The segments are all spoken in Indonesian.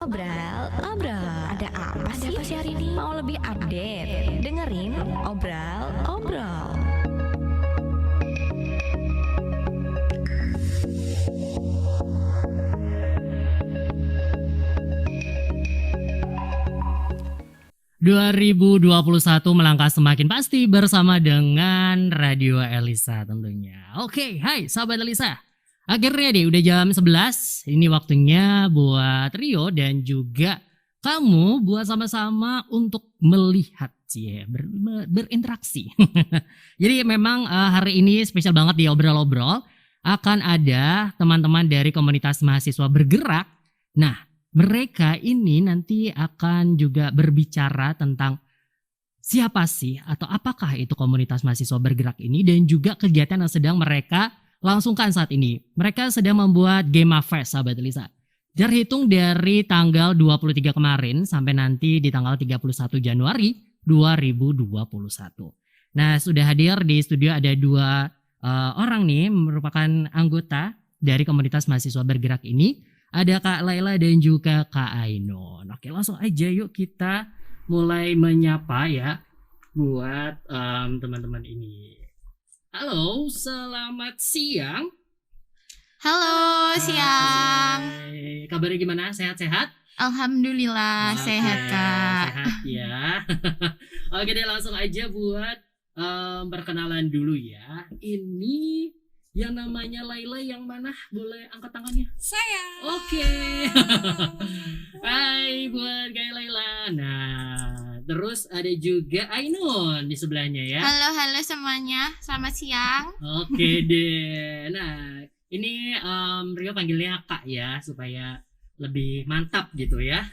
Obrol. Ada apa sih hari ini? Mau lebih update? Dengerin Obrol. 2021 melangkah semakin pasti bersama dengan Radio Elisa tentunya. Oke, hai sahabat Elisa. Akhirnya deh udah jam 11. Ini waktunya buat Rio dan juga kamu buat sama-sama untuk melihat sih, berinteraksi. Jadi memang hari ini spesial banget di Obrol-Obrol. Akan ada teman-teman dari komunitas mahasiswa bergerak. Nah, mereka ini nanti akan juga berbicara tentang siapa sih atau apakah itu komunitas mahasiswa bergerak ini dan juga kegiatan yang sedang mereka langsungkan saat ini. Mereka sedang membuat Gema Fest, sahabat Elisa. Terhitung dari tanggal 23 kemarin sampai nanti di tanggal 31 Januari 2021. Nah, sudah hadir di studio ada dua orang nih merupakan anggota dari komunitas mahasiswa bergerak ini. Ada Kak Laila dan juga Kak Ainun. Oke, langsung aja yuk kita mulai menyapa ya buat teman-teman ini. Halo, selamat siang. Halo, siang. Kabarnya gimana? Sehat-sehat? Alhamdulillah, sehat Kak. Sehat ya. Oke deh, langsung aja buat perkenalan dulu ya. Ini yang namanya Laila yang mana? Boleh angkat tangannya? Saya. Oke. Hai buat Kak Laila. Nah, terus ada juga Ainun di sebelahnya ya. Halo semuanya, selamat siang. Oke deh. Nah, ini Rio panggilnya Kak ya supaya lebih mantap gitu ya.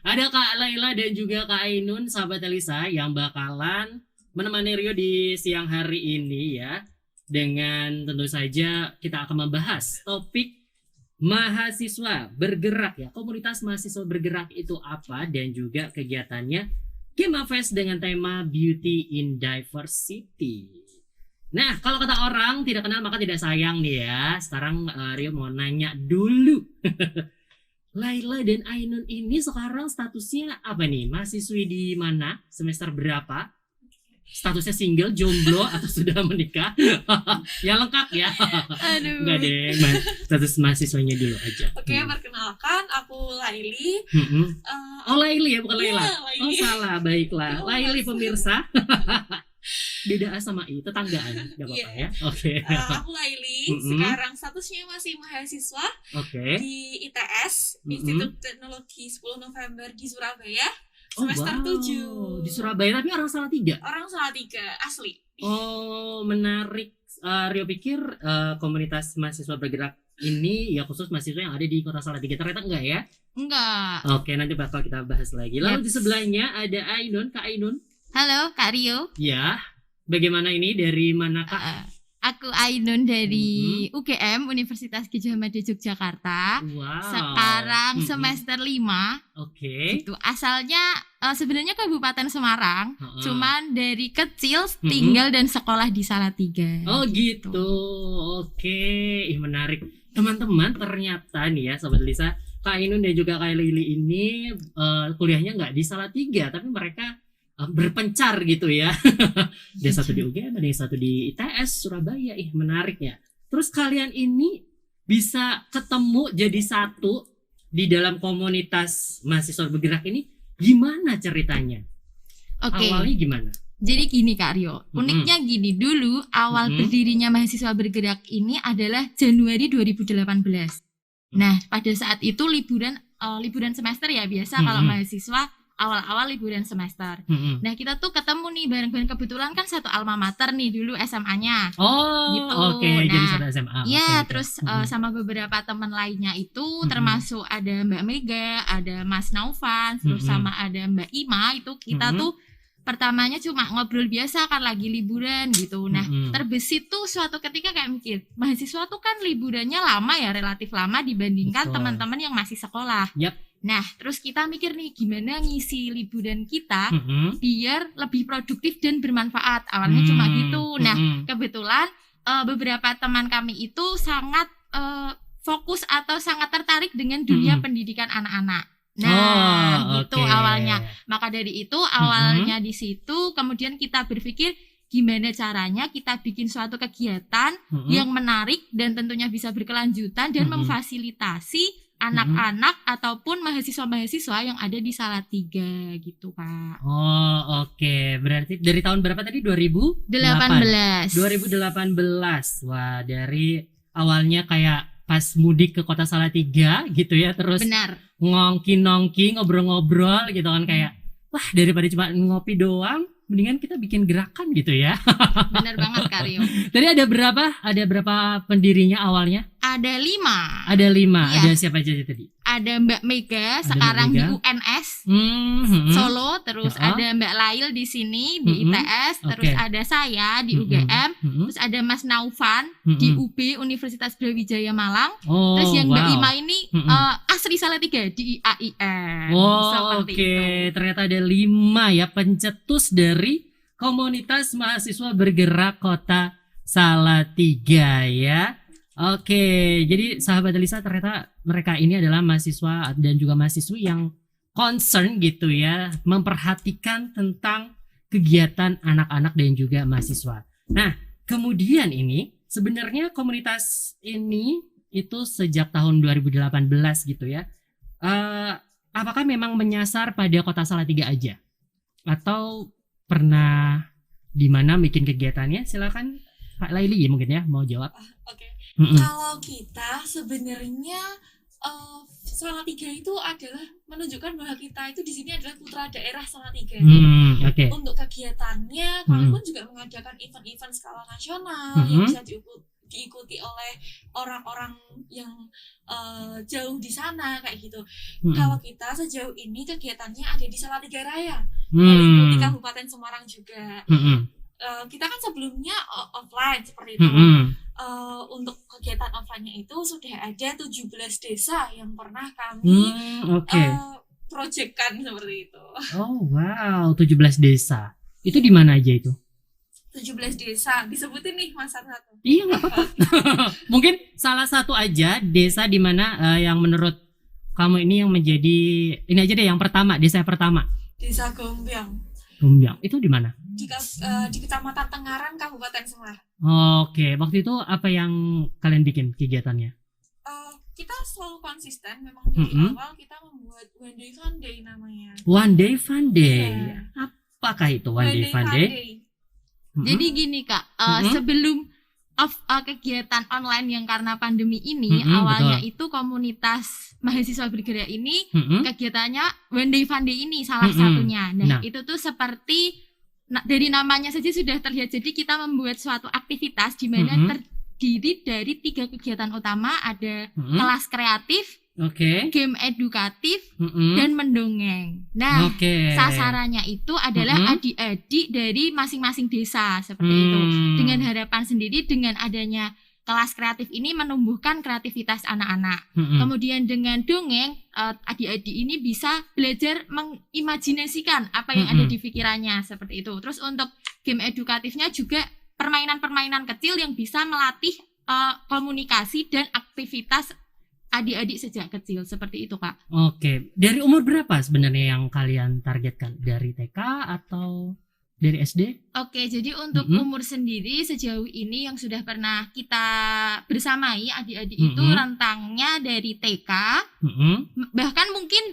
Ada Kak Laila dan juga Kak Ainun sahabat Elisa yang bakalan menemani Rio di siang hari ini ya. Dengan tentu saja kita akan membahas topik mahasiswa bergerak ya. Komunitas mahasiswa bergerak itu apa dan juga kegiatannya Gema Fest dengan tema Beauty in Diversity. Nah, kalau kata orang tidak kenal maka tidak sayang nih ya. Sekarang Rio mau nanya dulu. Laila dan Ainun ini sekarang statusnya apa nih? Mahasiswi di mana? Semester berapa? Statusnya single, jomblo, atau sudah menikah? Yang lengkap ya. Aduh. Enggak deh, status mahasiswanya dulu aja. Oke, perkenalkan aku Laili. Oh Laili ya, bukan Laila. Iya, Laili. Oh salah, baiklah. Oh, Laili masuk. pemirsa. Beda A sama I, tetanggaan. Gak apa-apa ya. Oke. Aku Laili, sekarang statusnya masih mahasiswa Oke. di ITS, Institut Teknologi 10 November di Surabaya. Semester 7. Di Surabaya, tapi orang Salatiga. Orang Salatiga, asli. Oh, menarik. Rio pikir komunitas mahasiswa bergerak ini ya khusus mahasiswa yang ada di Kota Salatiga. Ternyata enggak ya? Enggak. Oke, nanti bakal kita bahas lagi. Lalu di sebelahnya ada Ainun, Kak Ainun. Halo Kak Rio. Ya, bagaimana ini? Dari mana Kak? Aku Ainun dari UGM Universitas Gadjah Mada Yogyakarta. Wow. Sekarang semester 5. Oke. Itu asalnya sebenarnya Kabupaten Semarang, cuman dari kecil tinggal dan sekolah di Salatiga. Oh gitu. Oke, menarik. Teman-teman, ternyata nih ya Sobat Lisa, Kak Ainun dan juga Kak Lili ini kuliahnya nggak di Salatiga, tapi mereka berpencar gitu ya. Ada satu di UGM, ada yang satu di ITS Surabaya. Menarik ya. Terus kalian ini bisa ketemu jadi satu di dalam komunitas mahasiswa bergerak ini gimana ceritanya? Oke. Awalnya gimana? Jadi gini Kak Rio, uniknya gini, dulu awal berdirinya mahasiswa bergerak ini adalah Januari 2018. Nah, pada saat itu liburan semester ya, biasa kalau mahasiswa awal-awal liburan semester. Nah, kita tuh ketemu nih bareng-bareng, kebetulan kan satu alma mater nih dulu SMA-nya. Oh, gitu. Oke, jadi satu SMA. Iya, Oke. terus sama beberapa teman lainnya itu termasuk ada Mbak Mega, ada Mas Naufan, terus sama ada Mbak Ima, itu kita tuh pertamanya cuma ngobrol biasa kan lagi liburan gitu. Nah, terbesit tuh suatu ketika kayak mikir, mahasiswa tuh kan liburannya lama ya, relatif lama dibandingkan teman-teman yang masih sekolah. Yap. Nah, terus kita mikir nih gimana ngisi liburan kita biar lebih produktif dan bermanfaat. Awalnya cuma gitu. Nah, kebetulan beberapa teman kami itu sangat fokus atau sangat tertarik dengan dunia pendidikan anak-anak. Nah, gitu oke. awalnya. Maka dari itu awalnya di situ kemudian kita berpikir gimana caranya kita bikin suatu kegiatan yang menarik dan tentunya bisa berkelanjutan dan memfasilitasi anak-anak ataupun mahasiswa-mahasiswa yang ada di Salatiga gitu, Kak. Oh, oke. Berarti dari tahun berapa tadi? 2018. 2018. Wah, dari awalnya kayak pas mudik ke Kota Salatiga gitu ya, terus Benar. ngongki-nongki, ngobrol-ngobrol gitu kan, kayak wah, daripada cuma ngopi doang, mendingan kita bikin gerakan gitu ya. Benar banget, Kak Rio. Tadi ada berapa? Ada berapa pendirinya awalnya? Ada 5. Ada 5. Iya. Ada siapa aja tadi? Ada Mbak Mega Ada sekarang Mbak di Mega. UNS Hmm. Solo, terus Ya. ada Mbak Lail di sini di ITS, terus Oke. ada saya di UGM, terus ada Mas Naufan di UB Universitas Brawijaya Malang, Oh, terus yang Mbak wow. Ima ini asli Salatiga di IAIN. Oh, Seperti oke. itu. Ternyata ada 5 ya pencetus dari komunitas mahasiswa bergerak Kota Salatiga ya. Oke, jadi sahabat Elisa, ternyata mereka ini adalah mahasiswa dan juga mahasiswi yang concern gitu ya, memperhatikan tentang kegiatan anak-anak dan juga mahasiswa. Nah, kemudian ini sebenarnya komunitas ini itu sejak tahun 2018 gitu ya. Apakah memang menyasar pada Kota Salatiga aja? Atau pernah di mana bikin kegiatannya? Silakan Kak Laili mungkin ya mau jawab. Oke. Mm-mm. Kalau kita sebenarnya Salatiga itu adalah menunjukkan bahwa kita itu di sini adalah putra daerah Salatiga. Oke. Untuk kegiatannya, kami pun juga mengadakan event-event skala nasional yang bisa diikuti oleh orang-orang yang jauh di sana kayak gitu. Kalau kita sejauh ini kegiatannya ada di Salatiga Raya, meliputi Kabupaten Semarang juga. Kita kan sebelumnya offline seperti itu. Untuk kegiatan offline-nya itu sudah ada 17 desa yang pernah kami projectkan seperti itu. Oh wow, 17 desa. Itu di mana aja itu? 17 desa, disebutin nih Mas satu. Iya, nggak apa-apa. Mungkin salah satu aja desa di mana yang menurut kamu ini yang menjadi, ini aja deh yang pertama, desa pertama. Desa Gombyang. Gombyang. Itu di mana? Di Kecamatan Tengaran, Kabupaten Semarang. Oke, waktu itu apa yang kalian bikin kegiatannya? Kita selalu konsisten, memang dari awal kita membuat One Day Fun Day namanya. One Day Fun Day. Yeah. Apakah itu One Day Fun Day? Jadi gini Kak, sebelum kegiatan online yang karena pandemi ini, awalnya betul. itu komunitas mahasiswa bergerak ini kegiatannya One Day Fun Day ini salah satunya. Nah, itu tuh seperti dari namanya saja sudah terlihat. Jadi kita membuat suatu aktivitas di mana terdiri dari 3 kegiatan utama, ada kelas kreatif, game edukatif, dan mendongeng. Nah, sasarannya itu adalah adik-adik dari masing-masing desa seperti itu. Dengan harapan sendiri dengan adanya kelas kreatif ini menumbuhkan kreativitas anak-anak. Kemudian dengan dongeng, adik-adik ini bisa belajar mengimajinasikan apa yang ada di pikirannya seperti itu. Terus untuk game edukatifnya juga permainan-permainan kecil yang bisa melatih komunikasi dan aktivitas adik-adik sejak kecil seperti itu Kak. Oke, dari umur berapa sebenarnya yang kalian targetkan? Dari TK atau dari SD? Oke, jadi untuk umur sendiri sejauh ini yang sudah pernah kita bersamai adik-adik itu rentangnya dari TK, bahkan mungkin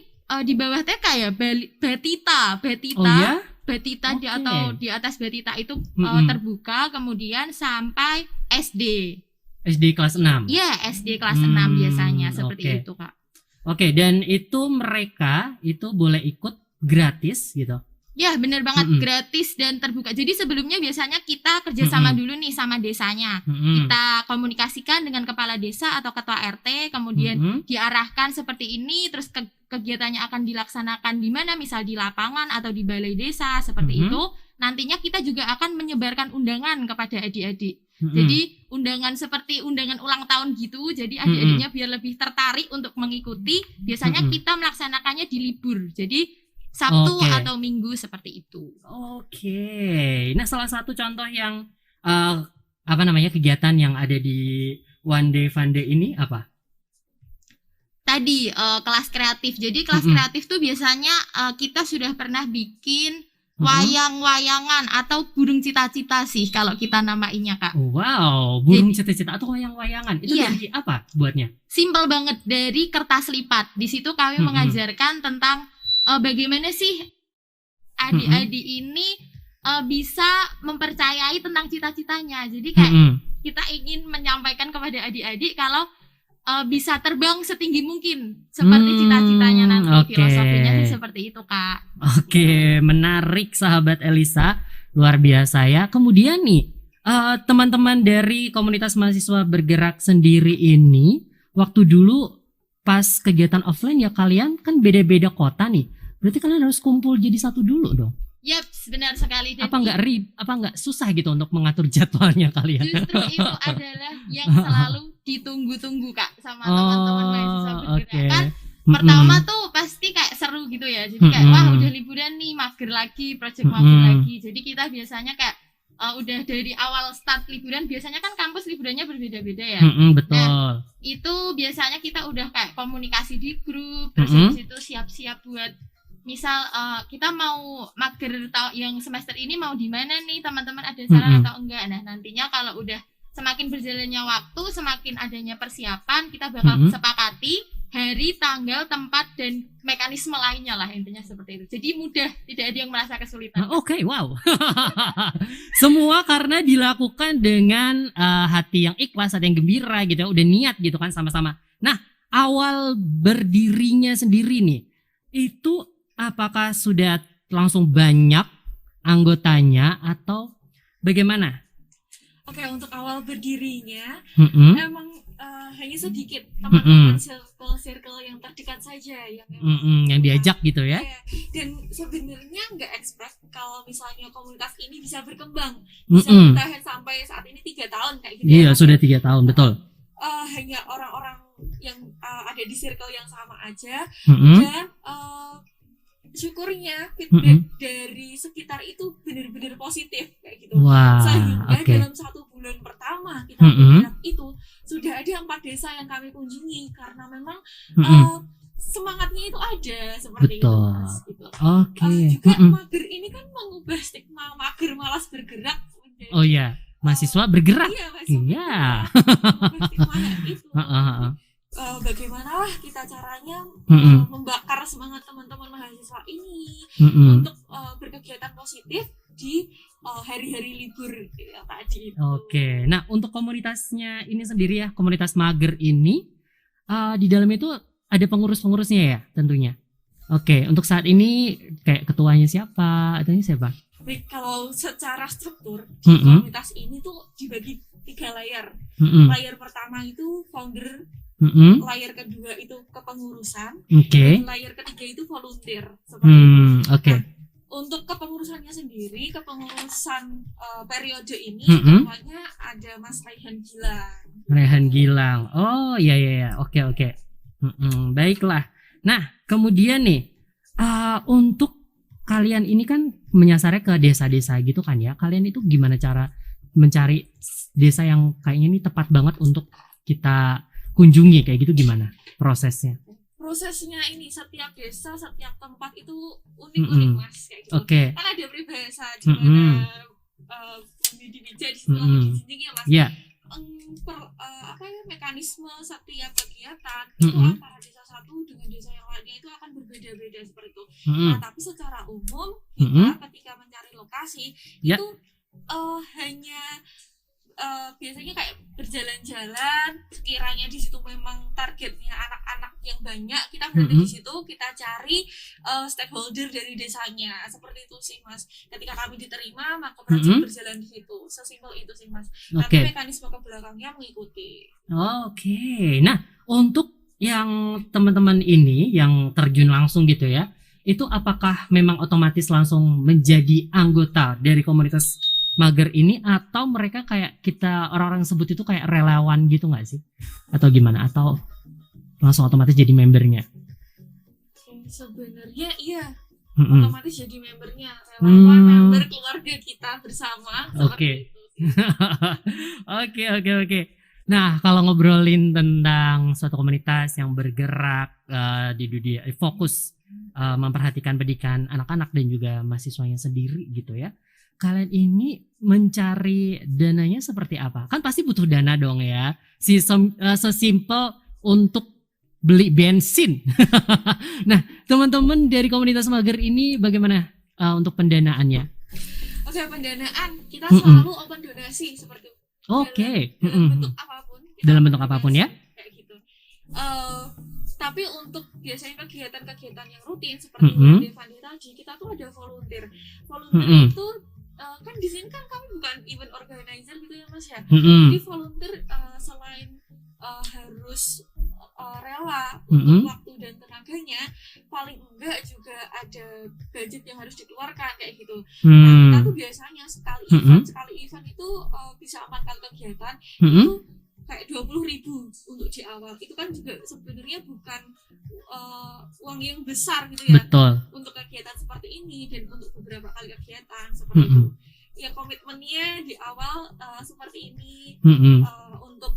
di bawah TK ya, Batita. Oh ya? Batita atau di atas Batita itu terbuka, kemudian sampai SD. SD kelas 6? Iya, SD kelas 6 biasanya seperti itu Kak. Oke, dan itu mereka itu boleh ikut gratis gitu? Ya benar banget, gratis dan terbuka. Jadi sebelumnya biasanya kita kerjasama dulu nih sama desanya. Kita komunikasikan dengan kepala desa atau ketua RT, kemudian diarahkan seperti ini, terus kegiatannya akan dilaksanakan di mana, misal di lapangan atau di balai desa seperti itu. Nantinya kita juga akan menyebarkan undangan kepada adik-adik. Jadi undangan seperti undangan ulang tahun gitu. Jadi adik-adiknya biar lebih tertarik untuk mengikuti. Biasanya kita melaksanakannya di libur. Jadi Sabtu atau Minggu seperti itu. Nah, salah satu contoh yang kegiatan yang ada di One Day Fun Day ini apa? tadi kelas kreatif. Jadi kelas kreatif tuh biasanya kita sudah pernah bikin wayang-wayangan atau burung cita-cita sih kalau kita namainya, Kak. Wow, burung cita-cita atau wayang-wayangan. Itu dari apa buatnya? Simpel banget, dari kertas lipat. Di situ kami mengajarkan tentang bagaimana sih adik-adik ini bisa mempercayai tentang cita-citanya. Jadi kayak kita ingin menyampaikan kepada adik-adik kalau bisa terbang setinggi mungkin seperti cita-citanya nanti. Filosofinya sih seperti itu, Kak. Oke, menarik sahabat Elisa, luar biasa ya. Kemudian nih teman-teman dari komunitas mahasiswa bergerak sendiri ini, waktu dulu pas kegiatan offline ya kalian kan beda-beda kota nih, berarti kalian harus kumpul jadi satu dulu dong. Yap, benar sekali. Apa nggak susah gitu untuk mengatur jadwalnya kalian? Justru itu adalah yang selalu ditunggu-tunggu, Kak, sama teman-teman mahasiswa bergerak. Kan pertama tuh pasti kayak seru gitu ya. Jadi kayak wah udah liburan nih, mager lagi, project mager lagi. Jadi kita biasanya kayak udah dari awal start liburan, biasanya kan kampus liburannya berbeda-beda ya. Betul. Nah, itu biasanya kita udah kayak komunikasi di grup, terus habis itu siap-siap buat misal kita mau mager yang semester ini mau di mana nih, teman-teman ada saran atau enggak. Nah, nantinya kalau udah semakin berjalannya waktu, semakin adanya persiapan, kita bakal sepakati hari, tanggal, tempat, dan mekanisme lainnya lah, intinya seperti itu. Jadi mudah, tidak ada yang merasa kesulitan. Oke, wow. Semua karena dilakukan dengan hati yang ikhlas, hati yang gembira gitu ya, udah niat gitu kan sama-sama. Nah, awal berdirinya sendiri nih, itu apakah sudah langsung banyak anggotanya atau bagaimana? Oke, untuk awal berdirinya emang hanya sedikit teman-teman circle yang terdekat saja yang diajak gitu ya. Dan sebenarnya nggak expect kalau misalnya komunitas ini bisa berkembang, bisa bertahan sampai saat ini 3 tahun kayak gitu. Iya, sudah 3 tahun, betul. Hanya orang-orang yang ada di circle yang sama aja, dan syukurnya feedback dari sekitar itu benar-benar positif kayak gitu. Sehingga dalam 1 bulan pertama kita bergerak itu sudah ada 4 desa yang kami kunjungi karena memang semangatnya itu ada seperti itu, Mas, gitu. Juga mager ini kan mengubah stigma mager malas bergerak. Oh iya, mahasiswa bergerak. Iya, mahasiswa bergerak. Itu. Bagaimana lah kita caranya membakar semangat teman-teman mahasiswa ini untuk berkegiatan positif di hari-hari libur tadi. Oke, nah untuk komunitasnya ini sendiri ya, komunitas mager ini di dalam itu ada pengurus-pengurusnya ya tentunya. Oke, untuk saat ini kayak ketuanya siapa atau ini siapa? Baik, kalau secara struktur di komunitas ini tuh dibagi 3 layer. Layer pertama itu founder, layer kedua itu kepengurusan, dan layer ketiga itu volunteer. Untuk kepengurusannya sendiri, kepengurusan periode ini namanya ada Mas Raihan Gilang. Raihan Gilang. Oh iya. Oke. Baiklah. Nah, kemudian nih untuk kalian ini kan menyasarnya ke desa-desa gitu kan ya. Kalian itu gimana cara mencari desa yang kayaknya ini tepat banget untuk kita kunjungi, kayak gitu gimana prosesnya? Prosesnya ini setiap desa, setiap tempat itu unik-unik, Mas, kayak gitu. Kan ada peribahasa di mana di bija di situ di sini ya, Mas. Mekanisme setiap kegiatan itu antara desa satu dengan desa yang lainnya itu akan berbeda-beda seperti itu. Nah, tapi secara umum kita ketika mencari lokasi itu hanya biasanya kayak berjalan-jalan, sekiranya di situ memang targetnya anak-anak yang banyak, kita berada di situ, kita cari stakeholder dari desanya, seperti itu sih, Mas. Ketika kami diterima, maka berarti berjalan di situ, sesimpel itu sih, Mas. Nanti mekanisme ke belakangnya mengikuti. Nah untuk yang teman-teman ini yang terjun langsung gitu ya, itu apakah memang otomatis langsung menjadi anggota dari komunitas mager ini, atau mereka kayak kita orang-orang sebut itu kayak relawan gitu nggak sih, atau gimana, atau langsung otomatis jadi membernya? Sebenarnya iya, otomatis jadi membernya, relawan, member keluarga kita bersama. Oke. Nah, kalau ngobrolin tentang suatu komunitas yang bergerak di dunia fokus memperhatikan pendidikan anak-anak dan juga mahasiswanya sendiri gitu ya. Kalian ini mencari dananya seperti apa? Kan pasti butuh dana dong ya. Sesimpel untuk beli bensin. Nah, teman-teman dari komunitas mager ini bagaimana untuk pendanaannya? Oke, pendanaan kita selalu open donasi seperti itu. Oke. Dalam bentuk apapun. Dalam bentuk apapun ya. Kayak gitu. Tapi untuk biasanya kegiatan-kegiatan yang rutin seperti Devandi tadi, kita tuh ada volunteer. Volunteer itu kan di sini kan kami bukan event organizer gitu ya Mas ya. Jadi volunteer selain harus rela untuk waktu dan tenaganya, paling enggak juga ada budget yang harus dikeluarkan kayak gitu. Nah, kita tuh biasanya sekali event itu bisa 4 kali kegiatan itu kayak 20.000 untuk di awal. Itu kan juga sebenarnya bukan uang yang besar gitu ya. Betul. Untuk kegiatan seperti ini dan untuk beberapa kali kegiatan seperti itu. Ya komitmennya di awal seperti ini untuk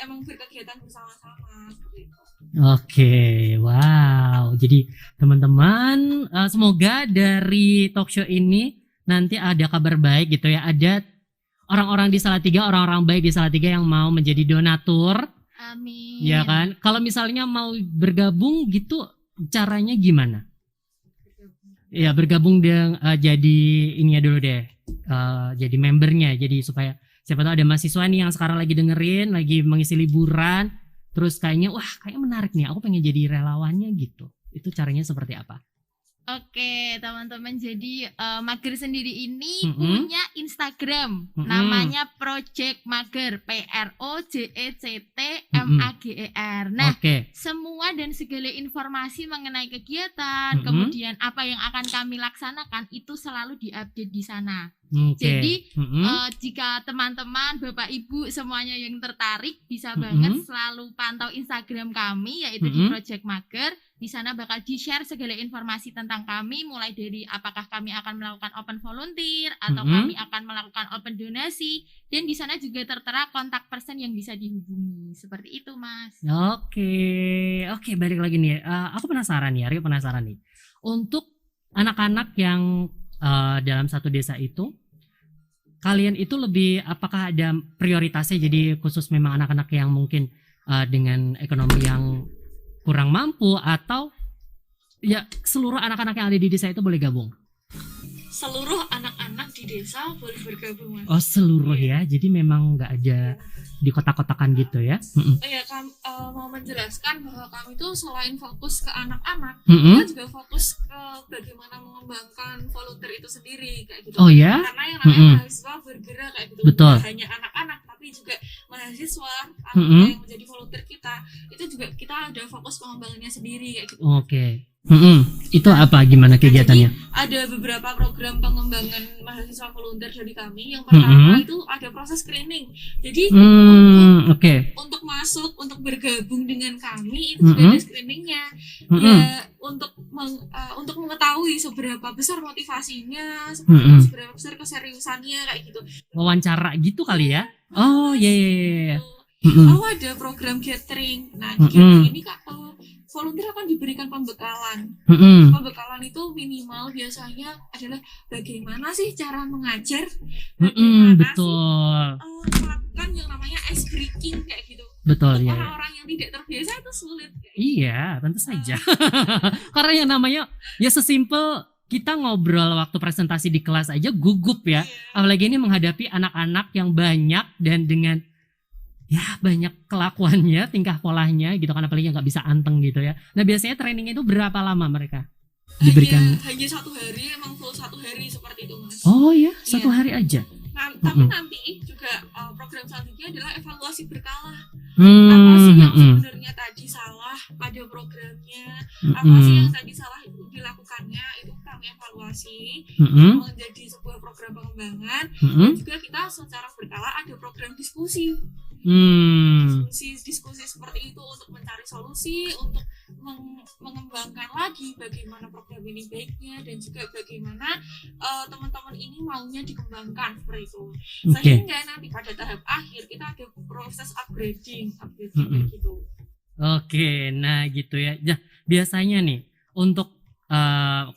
emang berkegiatan bersama-sama seperti itu. Oke, wow. Jadi teman-teman, semoga dari talk show ini nanti ada kabar baik gitu ya. Ada orang-orang di Salatiga, orang-orang baik di Salatiga yang mau menjadi donatur. Amin. Ya kan? Kalau misalnya mau bergabung gitu, caranya gimana? Ya bergabung dengan jadi ininya dulu deh, jadi membernya. Jadi supaya siapa tahu ada mahasiswa nih yang sekarang lagi dengerin, lagi mengisi liburan, terus kayaknya wah kayak menarik nih, aku pengen jadi relawannya gitu. Itu caranya seperti apa? Oke teman-teman, jadi Mager sendiri ini punya Instagram, namanya Project Mager, PROJECTMAGER. Nah, semua dan segala informasi mengenai kegiatan, kemudian apa yang akan kami laksanakan itu selalu diupdate di sana. Jadi jika teman-teman, Bapak Ibu semuanya yang tertarik bisa banget selalu pantau Instagram kami, yaitu di Project Mager. Di sana bakal di-share segala informasi tentang kami, mulai dari apakah kami akan melakukan open volunteer atau kami akan melakukan open donasi, dan di sana juga tertera kontak person yang bisa dihubungi. Seperti itu, Mas. Oke, balik lagi nih. Aku penasaran nih, Aryo penasaran nih. Untuk anak-anak yang dalam satu desa itu, kalian itu lebih apakah ada prioritasnya? Jadi khusus memang anak-anak yang mungkin dengan ekonomi yang kurang mampu, atau ya seluruh anak-anak yang ada di desa itu boleh gabung? Seluruh anak-anak di desa boleh bergabung, Mas. Oh, seluruh ya. Jadi memang nggak ada di kotak-kotakan gitu ya. Ya, mau menjelaskan bahwa kami itu selain fokus ke anak-anak, kita juga fokus ke bagaimana mengembangkan volunteer itu sendiri kayak gitu. Oh ya? Karena yang namanya mahasiswa bergerak kayak gitu. Betul. Bukan hanya anak-anak, tapi juga mahasiswa yang menjadi volunteer kita, itu juga kita ada fokus pengembangannya sendiri kayak gitu. Oke. Itu apa, gimana kegiatannya? Jadi, ada beberapa program pengembangan mahasiswa volunteer dari kami. Yang pertama itu ada proses screening. Jadi untuk masuk, untuk bergabung dengan kami itu juga ada screeningnya. Ya untuk mengetahui seberapa besar motivasinya, seberapa besar keseriusannya kayak gitu. Wawancara gitu kali ya? Oh iya. Oh, ada program gathering. Nah, di gathering ini volunteer akan diberikan pembekalan. Pembekalan itu minimal biasanya adalah bagaimana sih cara mengajar, bagaimana sih melakukan yang namanya ice breaking kayak gitu. Betul ya. Orang-orang yang tidak terbiasa itu sulit. Iya, tentu saja. Karena yang namanya ya sesimpel kita ngobrol waktu presentasi di kelas aja gugup ya. Apalagi ini menghadapi anak-anak yang banyak dan dengan ya banyak kelakuannya, tingkah polanya gitu kan, apalagi yang nggak bisa anteng gitu ya. Nah biasanya training itu berapa lama mereka diberikan? Hanya 1 hari, emang full 1 hari seperti itu, Mas. Oh ya, 1 hari aja. Nah, tapi nanti juga program selanjutnya adalah evaluasi berkala. Apa sih yang sebenarnya tadi salah pada programnya? Apa sih yang tadi salah dilakukannya? Itu kami evaluasi menjadi sebuah program pengembangan. Dan juga kita secara berkala ada program diskusi. Diskusi seperti itu untuk mencari solusi, untuk mengembangkan lagi bagaimana program ini baiknya dan juga bagaimana teman-teman ini maunya dikembangkan seperti itu. Sehingga nanti pada tahap akhir kita ada proses upgrading kayak gitu. Oke, nah gitu ya. Nah, biasanya nih untuk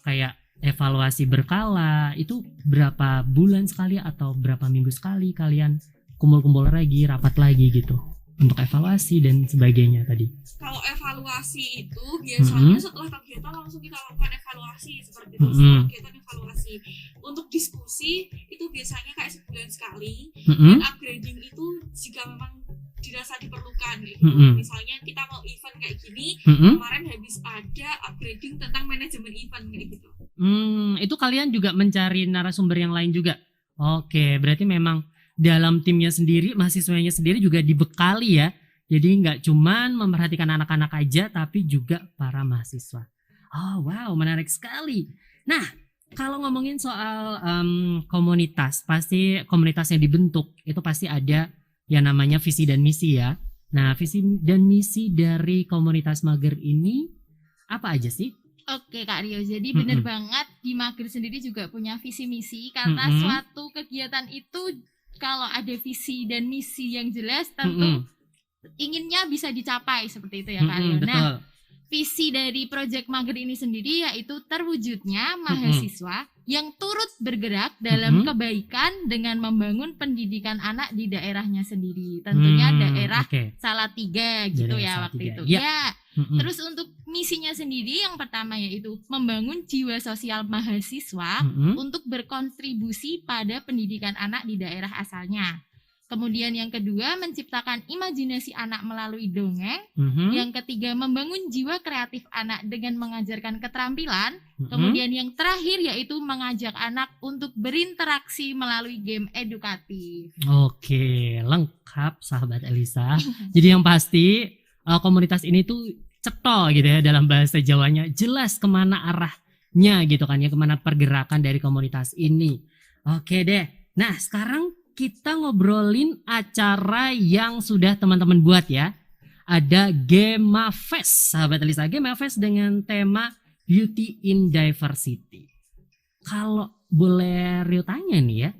kayak evaluasi berkala itu berapa bulan sekali atau berapa minggu sekali kalian kumpul-kumpul lagi, rapat lagi gitu untuk evaluasi dan sebagainya tadi? Kalau evaluasi itu biasanya setelah kegiatan langsung kita lakukan evaluasi seperti itu. Setelah kegiatan evaluasi untuk diskusi itu biasanya kayak sebulan sekali. Dan upgrading itu jika memang dirasa diperlukan gitu. Misalnya kita mau event kayak gini, kemarin habis ada upgrading tentang manajemen event kayak gitu. Itu kalian juga mencari narasumber yang lain juga? Oke, berarti memang dalam timnya sendiri, mahasiswanya sendiri juga dibekali ya. Jadi nggak cuman memperhatikan anak-anak aja, tapi juga para mahasiswa. Oh wow, menarik sekali. Nah, kalau ngomongin soal komunitas, pasti komunitas yang dibentuk itu pasti ada yang namanya visi dan misi ya. Nah, visi dan misi dari komunitas mager ini apa aja sih? Oke Kak Rio, jadi benar banget di mager sendiri juga punya visi misi karena suatu kegiatan itu kalau ada visi dan misi yang jelas tentu inginnya bisa dicapai seperti itu ya Kak Rio. Nah, visi dari Project Mager ini sendiri yaitu terwujudnya mahasiswa yang turut bergerak dalam kebaikan dengan membangun pendidikan anak di daerahnya sendiri. Tentunya daerah Salatiga gitu Daerah ya Salatiga. waktu itu. Ya. Ya. Terus untuk misinya sendiri yang pertama yaitu membangun jiwa sosial mahasiswa untuk berkontribusi pada pendidikan anak di daerah asalnya. Kemudian yang kedua menciptakan imajinasi anak melalui dongeng. Yang ketiga membangun jiwa kreatif anak dengan mengajarkan keterampilan. Kemudian yang terakhir yaitu mengajak anak untuk berinteraksi melalui game edukatif. Oke, lengkap sahabat Elisa. Jadi yang pasti komunitas ini tuh cetol gitu ya dalam bahasa Jawanya, jelas kemana arahnya gitu kan ya, kemana pergerakan dari komunitas ini. Oke deh, nah sekarang kita ngobrolin acara yang sudah teman-teman buat ya. Ada Gema Fest, sahabat Elisa. Gema Fest dengan tema Beauty in Diversity. Kalau boleh Rio tanya nih ya,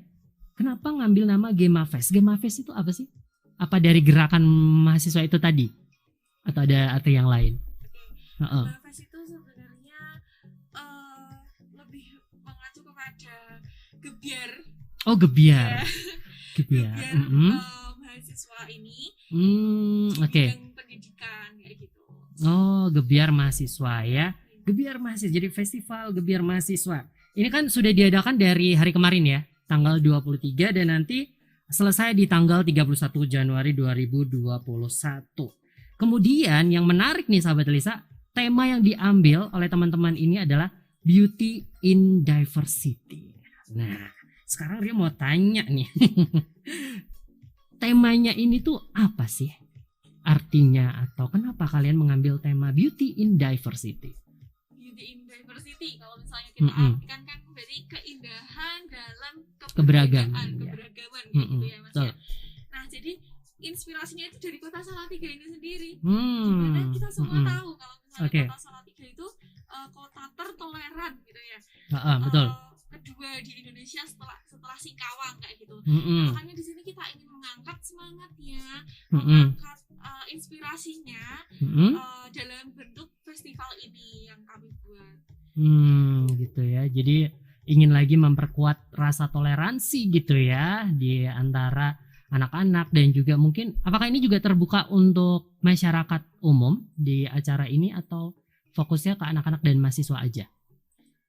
kenapa ngambil nama Gema Fest? Gema Fest itu apa sih? Apa dari gerakan mahasiswa itu tadi? Atau ada arti yang lain? Gema Fest itu sebenarnya lebih mengacu kepada gebiar. Oh, gebiar. Gebiar. Mahasiswa ini Oke. Pendidikan kayak gitu. Oh, gebiar mahasiswa ya. Gebiar mahasiswa, jadi festival gebiar mahasiswa. Ini kan sudah diadakan dari hari kemarin ya, tanggal 23 dan nanti selesai di tanggal 31 Januari 2021. Kemudian yang menarik nih sahabat Elisa, tema yang diambil oleh teman-teman ini adalah Beauty in Diversity. Nah, sekarang dia mau tanya nih. Temanya ini tuh apa sih? Artinya atau kenapa kalian mengambil tema Beauty in Diversity? Beauty in Diversity kalau misalnya kita artikan kan berarti keindahan dalam keberagaman gitu ya Mas ya. Nah, jadi inspirasinya itu dari kota Salatiga ini sendiri. Dimana kita semua tahu kalau misalnya kota Salatiga itu kota tertoleran gitu ya. Betul. Kedua di Indonesia setelah Singkawang kayak gitu. Nah, makanya di sini kita ingin mengangkat semangatnya, mengangkat inspirasinya dalam bentuk festival ini yang kami buat. Gitu ya. Jadi ingin lagi memperkuat rasa toleransi gitu ya di antara anak-anak dan juga mungkin apakah ini juga terbuka untuk masyarakat umum di acara ini atau fokusnya ke anak-anak dan mahasiswa aja?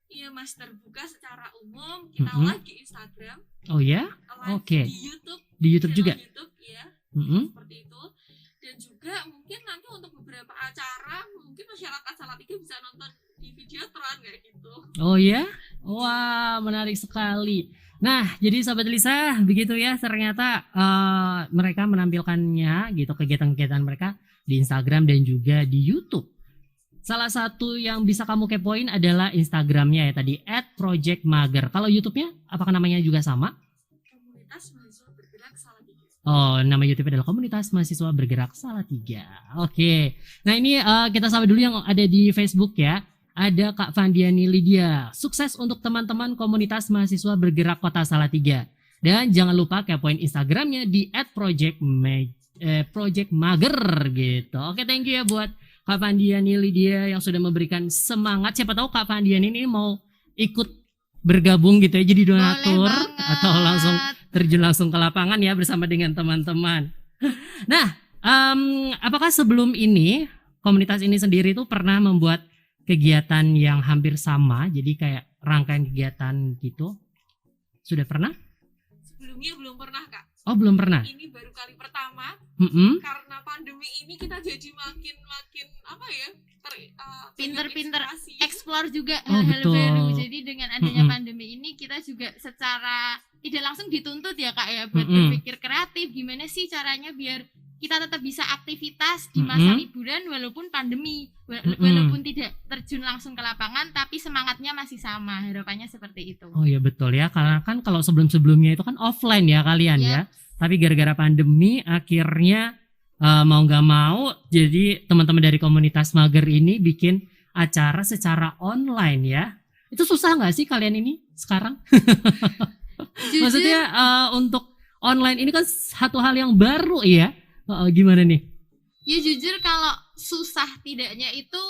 Iya Mas, terbuka secara umum. Kita live di Instagram. Oh ya? Oke. Di YouTube. Di YouTube juga? YouTube ya. Seperti itu. Dan juga mungkin nanti untuk beberapa acara mungkin masyarakat Salatiga bisa nonton di Videotron kayak gitu. Oh ya? Wah, menarik sekali. Nah, jadi sahabat Lisa, begitu ya ternyata mereka menampilkannya gitu kegiatan-kegiatan mereka di Instagram dan juga di YouTube. Salah satu yang bisa kamu kepoin adalah Instagramnya ya tadi @projectmager. Kalau YouTube-nya apakah namanya juga sama? Komunitas Mahasiswa Bergerak Salatiga. Oh, nama YouTube adalah Komunitas Mahasiswa Bergerak Salatiga. Oke. Nah, ini kita sapa dulu yang ada di Facebook ya. Ada Kak Vandiani Lydia. Sukses untuk teman-teman Komunitas Mahasiswa Bergerak Kota Salatiga. Dan jangan lupa kepoin Instagramnya di @projectmager gitu. Oke, thank you ya buat Kak Vandiani Lydia yang sudah memberikan semangat. Siapa tahu Kak Vandiani ini mau ikut bergabung gitu ya, jadi donatur atau langsung terjun langsung ke lapangan ya bersama dengan teman-teman. Nah, apakah sebelum ini komunitas ini sendiri tuh pernah membuat kegiatan yang hampir sama, jadi kayak rangkaian kegiatan gitu? Sudah pernah? Sebelumnya belum pernah, Kak. Oh, belum pernah. Ini baru kali pertama. Karena pandemi ini kita jadi makin apa ya? Pinter-pinter inspirasi. explore juga Oh, hal-hal betul. baru. Jadi dengan adanya pandemi ini kita juga secara tidak langsung dituntut ya Kak ya buat berpikir kreatif, gimana sih caranya biar kita tetap bisa aktivitas di masa liburan walaupun pandemi, walaupun tidak terjun langsung ke lapangan tapi semangatnya masih sama. Harapannya seperti itu. Oh ya betul ya, karena kan kalau sebelum-sebelumnya itu kan offline ya kalian ya. Tapi gara-gara pandemi akhirnya mau nggak mau jadi teman-teman dari komunitas mager ini bikin acara secara online ya. Itu susah nggak sih kalian ini sekarang? Maksudnya untuk online ini kan satu hal yang baru ya. Gimana nih? Ya jujur kalau susah tidaknya itu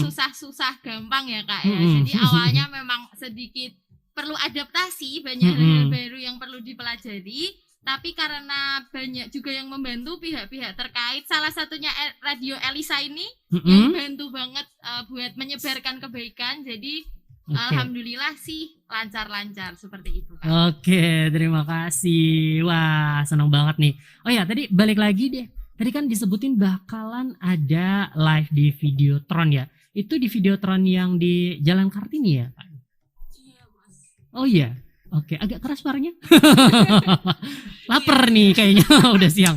susah-susah gampang ya Kak ya. Jadi awalnya memang sedikit perlu adaptasi, banyak hal baru yang perlu dipelajari. Tapi karena banyak juga yang membantu pihak-pihak terkait, salah satunya Radio Elisa ini yang bantu banget buat menyebarkan kebaikan. Jadi alhamdulillah sih lancar-lancar seperti itu Kak. Oke, terima kasih. Wah, senang banget nih. Oh ya, tadi balik lagi deh. Tadi kan disebutin bakalan ada live di Videotron ya. Itu di Videotron yang di Jalan Kartini ya, Pak? Iya, Mas. Oh iya. Oke, agak keras suaranya. Laper nih kayaknya, udah siang.